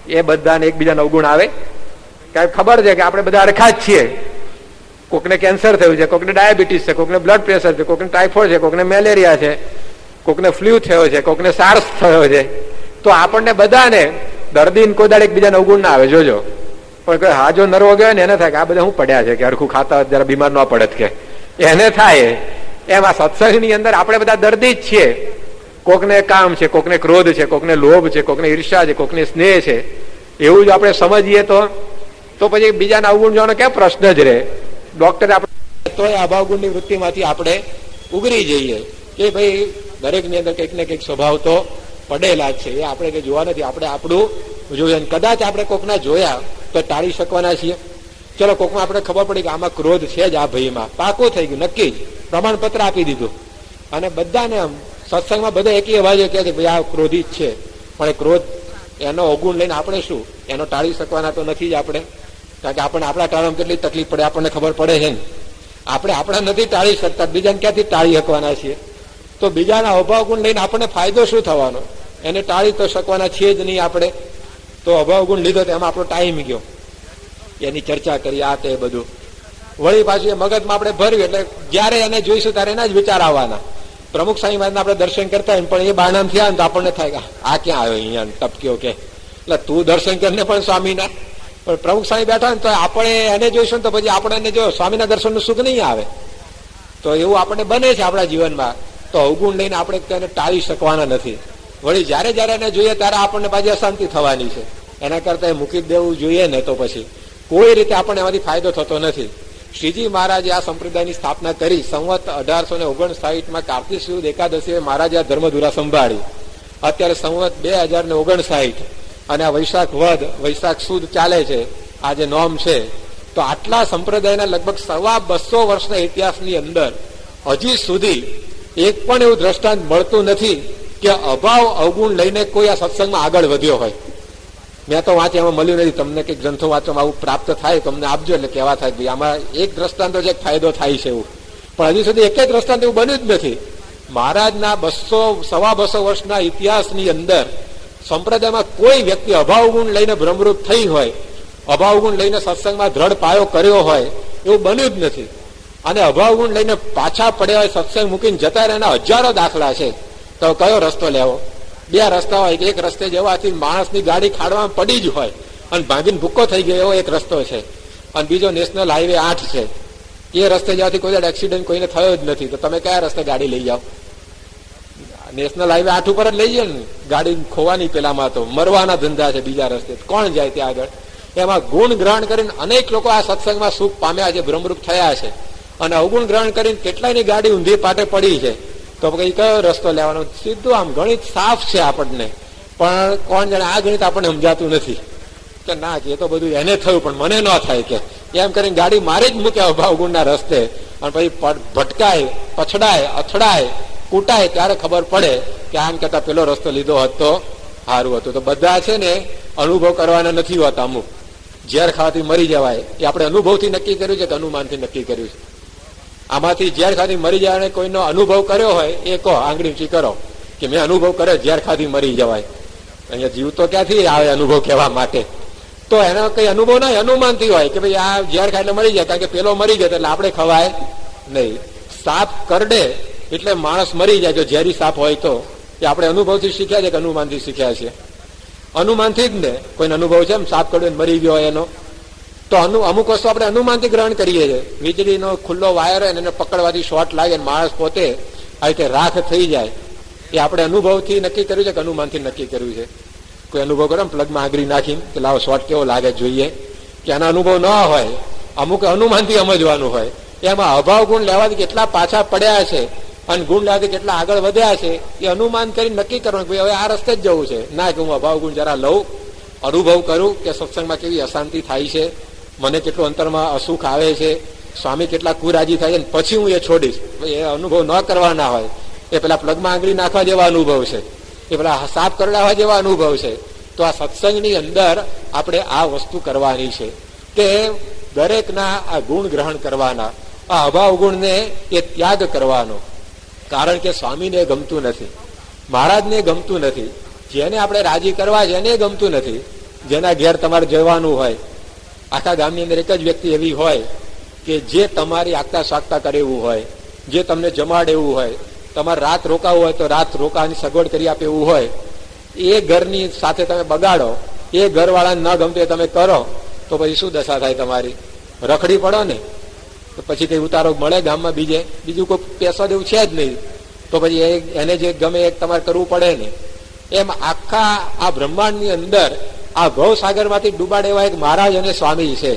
એ બધાને એકબીજાને અવગુણ આવે? કારણ ખબર છે કે આપણે બધા અરખા જ છીએ. કોકને કેન્સર થયું છે, કોકને ડાયાબિટીસ છે, કોકને બ્લડ પ્રેશર છે, કોકને ટાઇફોઇડ છે, કોકને મેલેરિયા છે, કોકને ફ્લુ થયો છે, કોકને સાર્સ થયો છે. તો આપણને બધાને દર્દીને કોઈ દાડે એકબીજાને અવગુણ ના આવે, જોજો. પણ હા જો નરવો ગયો ને એને થાય કે આ બધા હું પડ્યા છે, કે હરખું ખાતા જરા બીમાર ન પડત, કે એને થાય. એમાં સત્સંગની અંદર આપણે બધા દર્દી જ છીએ. કોકને કામ છે, કોકને ક્રોધ છે, કોકને લોભ છે, કોકને ઈર્ષા છે, કોકને સ્નેહ છે. એવું જ આપણે સમજીએ તો પછી બીજાના અવગુણ જોવાનો ક્યાં પ્રશ્ન જ રહે. ડોક્ટરે આપણે તો અભાવગુણની વૃત્તિમાંથી આપણે ઉગરી જઈએ કે ભાઈ દરેકની અંદર કંઈક ને કંઈક સ્વભાવ તો પડેલા જ છે, એ આપણે કઈ જોવા નથી. આપણે આપણું જોઈએ. કદાચ આપણે કોકના જોયા તો ટાળી શકવાના છીએ. ચલો, કોકમાં આપણે ખબર પડી કે આમાં ક્રોધ છે જ, આ ભાઈમાં પાકું થઈ ગયું, નક્કી જ પ્રમાણપત્ર આપી દીધું. અને બધાને સત્સંગમાં બધા એકી અવાજે કહે છે ભાઈ આ ક્રોધી જ છે. પણ એ ક્રોધ એનો અવગુણ લઈને આપણે શું એનો ટાળી શકવાના તો નથી જ આપણે. કારણ કે આપણને આપણા ટાળવામાં કેટલી તકલીફ પડે આપણને ખબર પડે છે ને. આપણે આપણા નથી ટાળી શકતા, બીજાને ક્યાંથી ટાળી શકવાના છીએ? તો બીજાના અભાવગુણ લઈને આપણને ફાયદો શું થવાનો? એને ટાળી તો શકવાના છીએ જ નહીં આપણે. તો અભાવગુણ લીધો તો એમાં આપણો ટાઈમ ગયો, એની ચર્ચા કરી, આ તે બધું. વળી પાછું એ મગજમાં આપણે ભર્યું એટલે જયારે એને જોઈશું ત્યારે એના જ વિચાર આવવાના. પ્રમુખ સ્વામી મહારાજના આપણે દર્શન કરતા હોય પણ એ બાણામ થયા ને તો આપણને થાય આ ક્યાં આવ્યો અહીંયા ટપક્યો, કે એટલે તું દર્શન કરીને પણ સ્વામીના. પણ પ્રમુખ સ્વામી બેઠા ને તો આપણે એને જોઈશું તો પછી આપણે એને જો સ્વામીના દર્શનનું સુખ નહીં આવે. તો એવું આપણને બને છે આપણા જીવનમાં. તો અવગુણ લઈને આપણે તેને ટાળી શકવાના નથી. વળી જયારે જયારે એને જોઈએ ત્યારે આપણને પાછી અશાંતિ થવાની છે. એના કરતા મૂકી દેવું જોઈએ ને, તો પછી કોઈ રીતે આપણને એમાંથી ફાયદો થતો નથી. શ્રીજી મહારાજે આ સંપ્રદાયની સ્થાપના કરી સંવત 1859 કાર્તિક સુદ એકાદશીએ મહારાજે આ ધર્મધુરા સંભાળી. અત્યારે સંવત 2059 અને આ વૈશાખ વદ વૈશાખ સુદ ચાલે છે, આ જે નોમ છે. તો આટલા સંપ્રદાયના લગભગ 250 વર્ષના ઇતિહાસની અંદર હજી સુધી એક પણ એવું દ્રષ્ટાંત મળતું નથી કે અભાવ અવગુણ લઈને કોઈ આ સત્સંગમાં આગળ વધ્યો હોય. મેં તો વાંચે એમાં મળ્યું નથી. તમને કંઈક ગ્રંથો વાંચવામાં આવું પ્રાપ્ત થાય તમને આપજો, એટલે કહેવા થાય ભાઈ આમાં એક દ્રષ્ટાંત છે, ફાયદો થાય છે એવું. પણ હજી સુધી એક જ દ્રષ્ટાંત એવું બન્યું જ નથી. મહારાજના 200-250 વર્ષના ઇતિહાસની અંદર સંપ્રદાયમાં કોઈ વ્યક્તિ અભાવગુણ લઈને ભ્રમરૂપ થઈ હોય, અભાવગુણ લઈને સત્સંગમાં દ્રઢ પાયો કર્યો હોય એવું બન્યું જ નથી. અને અભાવગુણ લઈને પાછા પડ્યા હોય, સત્સંગ મૂકીને જતા રહે, એના હજારો દાખલા છે. તો કયો રસ્તો લેવો? બે રસ્તા હોય. એક રસ્તે જવાથી માણસની ગાડી ખાડવામાં પડી જ હોય અને ભાગીને ભૂક્કો થઈ ગયો એવો એક રસ્તો છે. અને બીજો નેશનલ હાઈવે 8 છે. એ રસ્તે જવાથી કોઈ એક્સિડન્ટ કોઈને થયો જ નથી. તો તમે કયા રસ્તે ગાડી લઈ જાઓ? નેશનલ હાઈવે 8 ઉપર જ લઈ જાય ને. ગાડી ખોવાની પેલામાં તો મરવાના ધંધા છે. બીજા રસ્તે કોણ જાય ત્યાં આગળ? એમાં ગુણ ગ્રહણ કરીને અનેક લોકો આ સત્સંગમાં સુખ પામ્યા છે, ભ્રમરૂપ થયા છે. અને અવગુણ ગ્રહણ કરીને કેટલાયની ગાડી ઊંધી પાટે પડી છે. તો કઈ કયો રસ્તો લેવાનો? સીધું આમ ગણિત સાફ છે આપણને, પણ કોણ જાણે આ ગણિત આપણને સમજાતું નથી. કે ના, કે એ તો બધું એને થયું પણ મને ન થાય, કે એમ કરીને ગાડી મારી જ મૂકે અભાવગુણના રસ્તે. અને પછી ભટકાય, પછડાય, અથડાય, કૂટાય, ત્યારે ખબર પડે કે આમ કહેતા પેલો રસ્તો લીધો હોત તો સારું હતું. તો બધા છે ને અનુભવ કરવાના નથી હોતા. અમુક ઝેર ખાવાથી મરી જવાય એ આપણે અનુભવથી નક્કી કર્યું છે કે અનુમાનથી નક્કી કર્યું છે? આમાંથી ઝેર ખાવાથી મરી જવાને કોઈનો અનુભવ કર્યો હોય એ કહો, આંગળી ઊંચી કરો. કે મેં અનુભવ કર્યો ઝેર ખાધી મરી જવાય. અહીંયા જીવ તો ક્યાંથી આવે અનુભવ કહેવા માટે? તો એનો કઈ અનુભવ ના અનુમાનથી હોય કે ભાઈ આ ઝેર ખાય એટલે મરી જાય, કારણ કે પેલો મરી ગયો એટલે આપણે ખવાય નહીં. સાપ કરડે એટલે માણસ મરી જાય જો ઝેરી સાપ હોય તો. એ આપણે અનુભવથી શીખ્યા છે કે અનુમાનથી શીખ્યા છે? અનુમાનથી જ ને. કોઈને અનુભવ છે એમ સાપ કરડે મરી ગયો હોય એનો? તો અમુક વસ્તુ આપણે અનુમાનથી ગ્રહણ કરીએ છીએ. વીજળીનો ખુલ્લો વાયર હોય એને પકડવાથી શોર્ટ લાગે, માણસ પોતે આ રીતે રાખ થઈ જાય, એ આપણે અનુભવથી નક્કી કર્યું છે કે અનુમાનથી નક્કી કર્યું છે? કોઈ અનુભવ કરો ને પ્લગમાં આંગળી નાખીને કે લાવો શોર્ટ કેવો લાગે જોઈએ, કે આનો અનુભવ ન હોય, અમુક અનુમાનથી સમજવાનું હોય. એમાં અભાવ ગુણ લેવાથી કેટલા પાછા પડ્યા છે અને ગુણ લેવાથી કેટલા આગળ વધ્યા છે એ અનુમાન કરી નક્કી કરવાનું કે હવે આ રસ્તે જ જવું છે. ના કે હું અભાવ ગુણ જરા લઉં, અનુભવ કરું કે સત્સંગમાં કેવી અશાંતિ થાય છે, મને કેટલું અંતરમાં અસુખ આવે છે, સ્વામી કેટલા કુરાજી થાય છે, પછી હું એ છોડીશ. એ અનુભવ ન કરવાના હોય. એ પેલા પ્લગમાં આંગળી નાખવા જેવા અનુભવ છે, એ પેલા સાપ કરડાવવા જેવા અનુભવ છે. તો આ સત્સંગની અંદર આપણે આ વસ્તુ કરવાની છે કે દરેકના આ ગુણ ગ્રહણ કરવાના, આ અભાવ ગુણને એ ત્યાગ કરવાનો. કારણ કે સ્વામીને ગમતું નથી, મહારાજને ગમતું નથી, જેને આપણે રાજી કરવા છે એને ગમતું નથી. જેના ઘેર તમારે જવાનું હોય, આખા ગામની અંદર એક જ વ્યક્તિ એવી હોય કે જે તમારી આગતા સ્વાગતા કરે એવું હોય, જે તમને જમાડે એવું હોય, તમારે રાત રોકાવું હોય તો રાત રોકાવાની સગવડ કરી આપે એવું હોય, એ ઘરની સાથે તમે બગાડો, એ ઘરવાળાને ન ગમતું તમે કરો, તો પછી શું દશા થાય તમારી? રખડી પડો ને. તો પછી કઈ ઉતારો મળે ગામમાં? બીજું કોઈ પૈસા દેવું છે જ નહીં. તો પછી એને જે ગમે એ તમારે કરવું પડે ને. એમ આખા આ બ્રહ્માંડની અંદર આ ભવસાગરમાંથી ડૂબાડે એવા એક મહારાજ અને સ્વામી છે.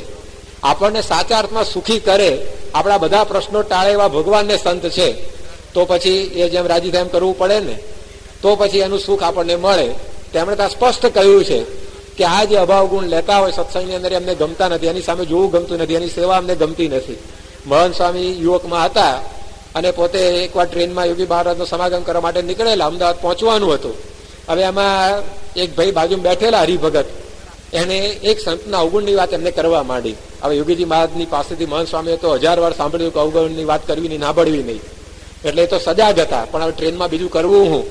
આપણને સાચા અર્થમાં સુખી કરે, આપણા બધા પ્રશ્નો ટાળે એવા ભગવાનને સંત છે. તો પછી એ જેમ રાજી થાય એમ કરવું પડે ને. તો પછી એનું સુખ આપણને મળે. તેમણે ત્યાં સ્પષ્ટ કહ્યું છે કે આ જે અભાવ ગુણ લેતા હોય સત્સંગની અંદર એમને ગમતા નથી, એની સામે જોવું ગમતું નથી, એની સેવા અમને ગમતી નથી. મહંત સ્વામી યુવકમાં હતા અને પોતે એકવાર ટ્રેનમાં યોગી મહારાજનો સમાગમ કરવા માટે નીકળેલા, અમદાવાદ પહોંચવાનું હતું. હવે એમાં એક ભાઈ બાજુમાં બેઠેલા હરિભગત, એને એક સંતના અવગુણની વાત એમને કરવા માંડી. હવે યોગીજી મહારાજની પાસેથી મહંત સ્વામીએ તો 1000 વાર સાંભળ્યું કે અવગુણની વાત કરવી નહીં, નાભળવી નહીં. એટલે એ તો સજાગ હતા, પણ હવે ટ્રેનમાં બીજું કરવું હું?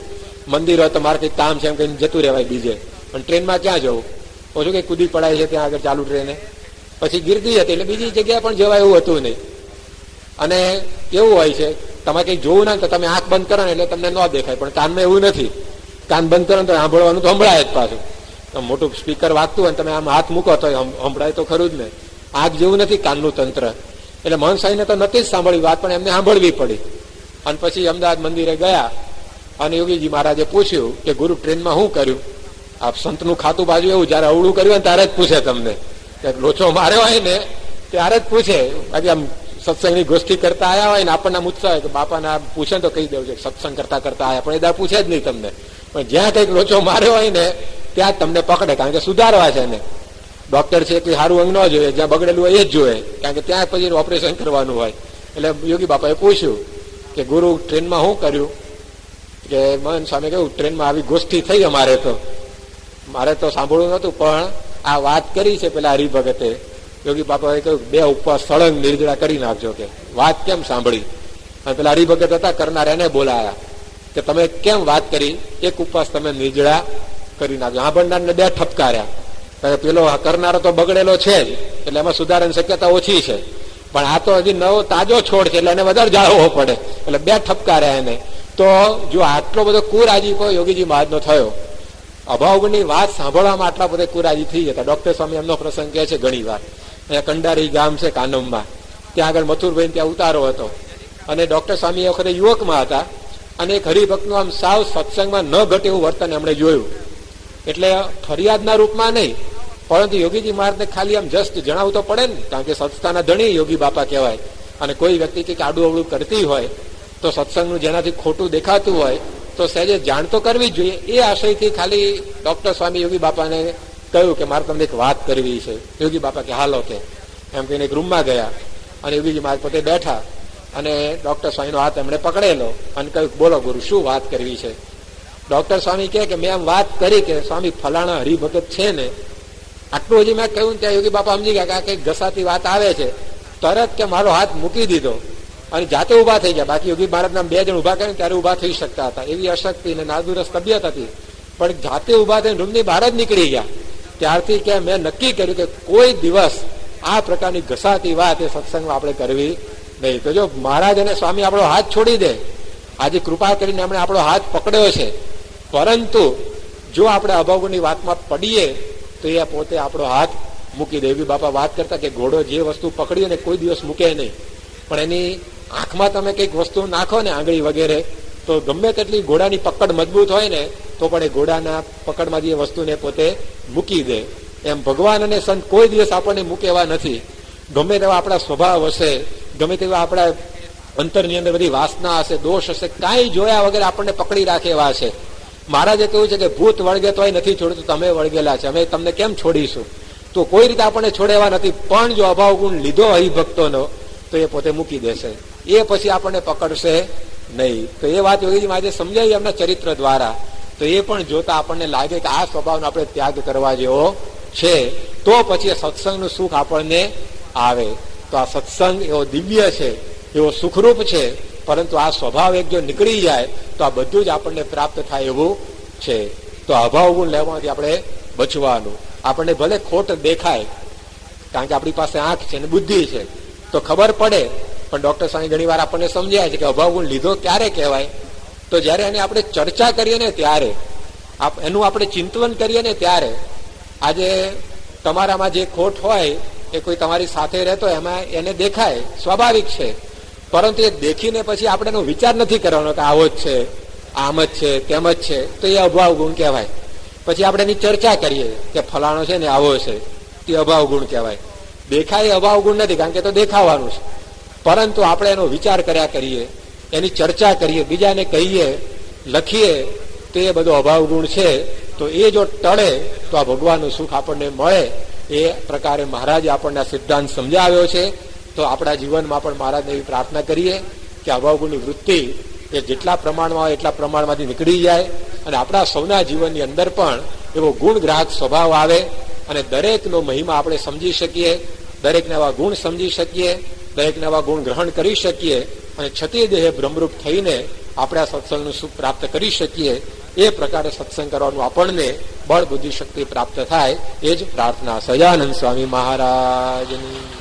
મંદિર હોય તો મારે કંઈક કામ છે એમ કહીને જતું રહેવાય બીજે, પણ ટ્રેનમાં ક્યાં જવું? ઓછું કંઈક કૂદી પડાય છે ત્યાં આગળ ચાલુ ટ્રેને. પછી ગીરદી હતી એટલે બીજી જગ્યાએ પણ જવાય એવું હતું નહીં. અને એવું હોય છે તમારે કંઈક જોવું ના તો તમે આંખ બંધ કરો ને એટલે તમને ન દેખાય, પણ કાનમાં એવું નથી. કાન બંધ કરો તો સાંભળવાનું તો સંભળાય જ પાછું. મોટું સ્પીકર વાગતું હોય તમે આમ હાથ મૂકો તો સંભળાય તો ખરું જ ને. આંખ જેવું નથી કાનનું તંત્ર. એટલે મહંત સાંઈને તો નથી જ સાંભળવી વાત, પણ એમને સાંભળવી પડી. અને પછી અમદાવાદ મંદિરે ગયા અને યોગીજી મહારાજે પૂછ્યું કે ગુરુ ટ્રેનમાં શું કર્યું? આ સંતનું ખાતું બાજુ એવું, જયારે અવળું કર્યું હોય ત્યારે જ પૂછે તમને, લોચો માર્યો હોય ને ત્યારે જ પૂછે. બાકી આમ સત્સંગની ગોષ્ઠી કરતા આવ્યા હોય ને આપણને ઉત્સાહ હોય કે બાપાના પૂછે તો કહી દેવું છે સત્સંગ કરતા કરતા આવ્યા, પણ એ પૂછે જ નહીં તમને. પણ જ્યાં કંઈક લોચો માર્યો હોય ને ત્યાં જ તમને પકડે, કારણ કે સુધારવા છે ને. ડોક્ટર છે કે સારું અંગ ન જોઈએ, જ્યાં બગડેલું હોય એ જ જોઈએ, કારણ કે ત્યાં પછી ઓપરેશન કરવાનું હોય. એટલે યોગી બાપાએ પૂછ્યું કે ગુરુ ટ્રેનમાં શું કર્યું? કે મહંત સ્વામી કહ્યું ટ્રેનમાં આવી ગોષ્ઠી થઈ મારે તો સાંભળવું નતું, પણ આ વાત કરી છે પેલા હરિભગતે. યોગી બાપાએ કહ્યું 2 ઉપવાસ સળંગ નિર્જળા કરી નાખજો. કે વાત કેમ સાંભળી? અને પેલા હરિભગત હતા કરનાર, એને બોલાયા કે તમે કેમ વાત કરી? 1 ઉપવાસ તમે નિર્જળા કરી નાખજો. સાંભળનારને 2 ઠપકાર્યા. પેલો કરનારો તો બગડેલો છે જ, એટલે એમાં સુધારાની શક્યતા ઓછી છે, પણ આ તો હજી નવો તાજો છોડ છે એટલે એને વધારે જાળવવો પડે, એટલે 2 ઠપકાર્યા એને. તો જો આટલો બધો કુરાજીપો યોગીજી મહારાજનો થયો, અભાવની વાત સાંભળવામાં આટલા બધા કુરાજી થઈ જતા. ડોક્ટર સ્વામી એમનો પ્રસંગ કહે છે ઘણી વાર. અહીંયા કંડારી ગામ છે કાનમમાં, ત્યાં આગળ મથુરભાઈ ત્યાં ઉતારો હતો અને ડોક્ટર સ્વામી એ વખતે યુવકમાં હતા અને એક હરિભક્તનું આમ સાવ સત્સંગમાં ન ઘટે એવું વર્તન એમણે જોયું. એટલે ફરિયાદના રૂપમાં નહીં, પરંતુ યોગીજી મહારાજને ખાલી આમ જસ્ટ જણાવવું તો પડે ને, કારણ કે સંસ્થાના ધણી યોગી બાપા કહેવાય. અને કોઈ વ્યક્તિ કંઈક આડું અવળું કરતી હોય તો સત્સંગનું જેનાથી ખોટું દેખાતું હોય તો સહેજે જાણ તો કરવી જ જોઈએ. એ આશયથી ખાલી ડોક્ટર સ્વામી યોગી બાપાને કહ્યું કે મારે તમને એક વાત કરવી છે. યોગી બાપા કે હાલો કે એમ કહીને એક રૂમમાં ગયા અને યોગીજી મહારાજ પોતે બેઠા અને ડોક્ટર સ્વામીનો હાથ એમણે પકડેલો અને કહ્યું બોલો ગુરુ શું વાત કરવી છે? ડોક્ટર સ્વામી કહે કે મેં એમ વાત કરી કે સ્વામી ફલાણા હરિભગત છે ને, આટલું હજી મેં કહ્યું ત્યાં યોગી બાપા સમજી ગયા કે આ કંઈક ઘસાતી વાત આવે છે. તરત કે મારો હાથ મૂકી દીધો અને જાતે ઉભા થઈ ગયા. બાકી યોગી મહારાજના 2 જણ ઉભા કરીને ત્યારે ઉભા થઈ શકતા હતા. એવી અશક્તિ અને નાદુરસ્ત તબિયત હતી. પણ જાતે ઉભા થઈને રૂમની બહાર જ નીકળી ગયા. ત્યારથી કે મેં નક્કી કર્યું કે કોઈ દિવસ આ પ્રકારની ઘસાતી વાત એ સત્સંગમાં આપણે કરવી નહીં. તો જો મહારાજ અને સ્વામી આપણો હાથ છોડી દે, આજે કૃપા કરીને એમણે આપણો હાથ પકડ્યો છે, પરંતુ જો આપણે અભાવગુણની વાતમાં પડીએ તો એ પોતે આપણો હાથ મૂકી દે. એવી બાપા વાત કરતા કે ઘોડો જે વસ્તુ પકડીએ ને કોઈ દિવસ મૂકે નહીં, પણ એની આંખમાં તમે કંઈક વસ્તુ નાખો ને આંગળી વગેરે, તો ગમે તેટલી ઘોડાની પકડ મજબૂત હોય ને તો પણ એ ઘોડાના પકડમાંથી એ વસ્તુને પોતે મૂકી દે. એમ ભગવાન અને સંત કોઈ દિવસ આપણને મૂકે એવા નથી. ગમે તેવા આપણા સ્વભાવ હશે, ગમે તેવા આપણા અંતરની અંદર બધી વાસના હશે, દોષ હશે, કાંઈ જોયા વગર આપણને પકડી રાખે એવા છે. મહારાજે કહ્યું છે કે ભૂત વળગે તોય નથી છોડતું, તમે વળગેલા છે, અમે તમને કેમ છોડીશું? તો કોઈ રીતે આપણને છોડે એવા નથી. પણ જો અભાવ ગુણ લીધો હરિભક્તોનો તો એ પોતે મૂકી દેશે, એ પછી આપણને પકડશે નહીં. તો એ વાત યોગીજી મહારાજે સમજાવી એમના ચરિત્ર દ્વારા. તો એ પણ જોતા આપણને લાગે કે આ સ્વભાવનો આપણે ત્યાગ કરવા જેવો છે, તો પછી સત્સંગનું સુખ આપણને આવે. તો આ સત્સંગ એવો દિવ્ય છે, એવો સુખરૂપ છે, પરંતુ આ સ્વભાવ એક જો નીકળી જાય તો આ બધું જ આપણને પ્રાપ્ત થાય એવું છે. તો અભાવ ગુણ લેવાથી આપણે બચવાનું. આપણને ભલે ખોટ દેખાય, કારણ કે આપણી પાસે આંખ છે ને બુદ્ધિ છે, તો ખબર પડે. પણ ડોક્ટર સ્વામી ઘણી વાર આપણને સમજાય છે કે અભાવ ગુણ લીધો ક્યારે કહેવાય? તો જયારે એની આપણે ચર્ચા કરીએ ને ત્યારે, એનું આપણે ચિંતન કરીએ ને ત્યારે. આજે તમારામાં જે ખોટ હોય એ કોઈ તમારી સાથે રહેતો એમાં એને દેખાય, સ્વાભાવિક છે. પરંતુ એ દેખીને પછી આપણે એનો વિચાર નથી કરવાનો કે આવો જ છે, આમ જ છે, તેમ જ છે, તો એ અભાવ ગુણ કહેવાય. પછી આપણે એની ચર્ચા કરીએ કે ફલાણો છે ને આવો છે, તે અભાવ ગુણ કહેવાય. દેખાય અભાવ ગુણ નથી, કારણ કે તો દેખાવાનું છે. પરંતુ આપણે એનો વિચાર કર્યા કરીએ, એની ચર્ચા કરીએ, બીજાને કહીએ, લખીએ, તો એ બધો અભાવ ગુણ છે. તો એ જો ટળે તો આ ભગવાનનું સુખ આપણને મળે. એ પ્રકારે મહારાજે આપણને સિદ્ધાંત સમજાવ્યો છે. તો આપણા જીવનમાં પણ મહારાજને એવી પ્રાર્થના કરીએ કે અભાવગુણની વૃત્તિ એ જેટલા પ્રમાણમાં હોય એટલા પ્રમાણમાંથી નીકળી જાય, અને આપણા સૌના જીવનની અંદર પણ એવો ગુણગ્રાહક સ્વભાવ આવે, અને દરેકનો મહિમા આપણે સમજી શકીએ, દરેકને આવા ગુણ સમજી શકીએ, દરેકને આવા ગુણ ગ્રહણ કરી શકીએ, અને છતી દેહે બ્રહ્મરૂપ થઈને આપણે આ સત્સંગનું સુખ પ્રાપ્ત કરી શકીએ. એ પ્રકારે સત્સંગ કરવાનું આપણને બળ બુદ્ધિ શક્તિ પ્રાપ્ત થાય, એ જ પ્રાર્થના. સજાનંદ સ્વામી મહારાજની.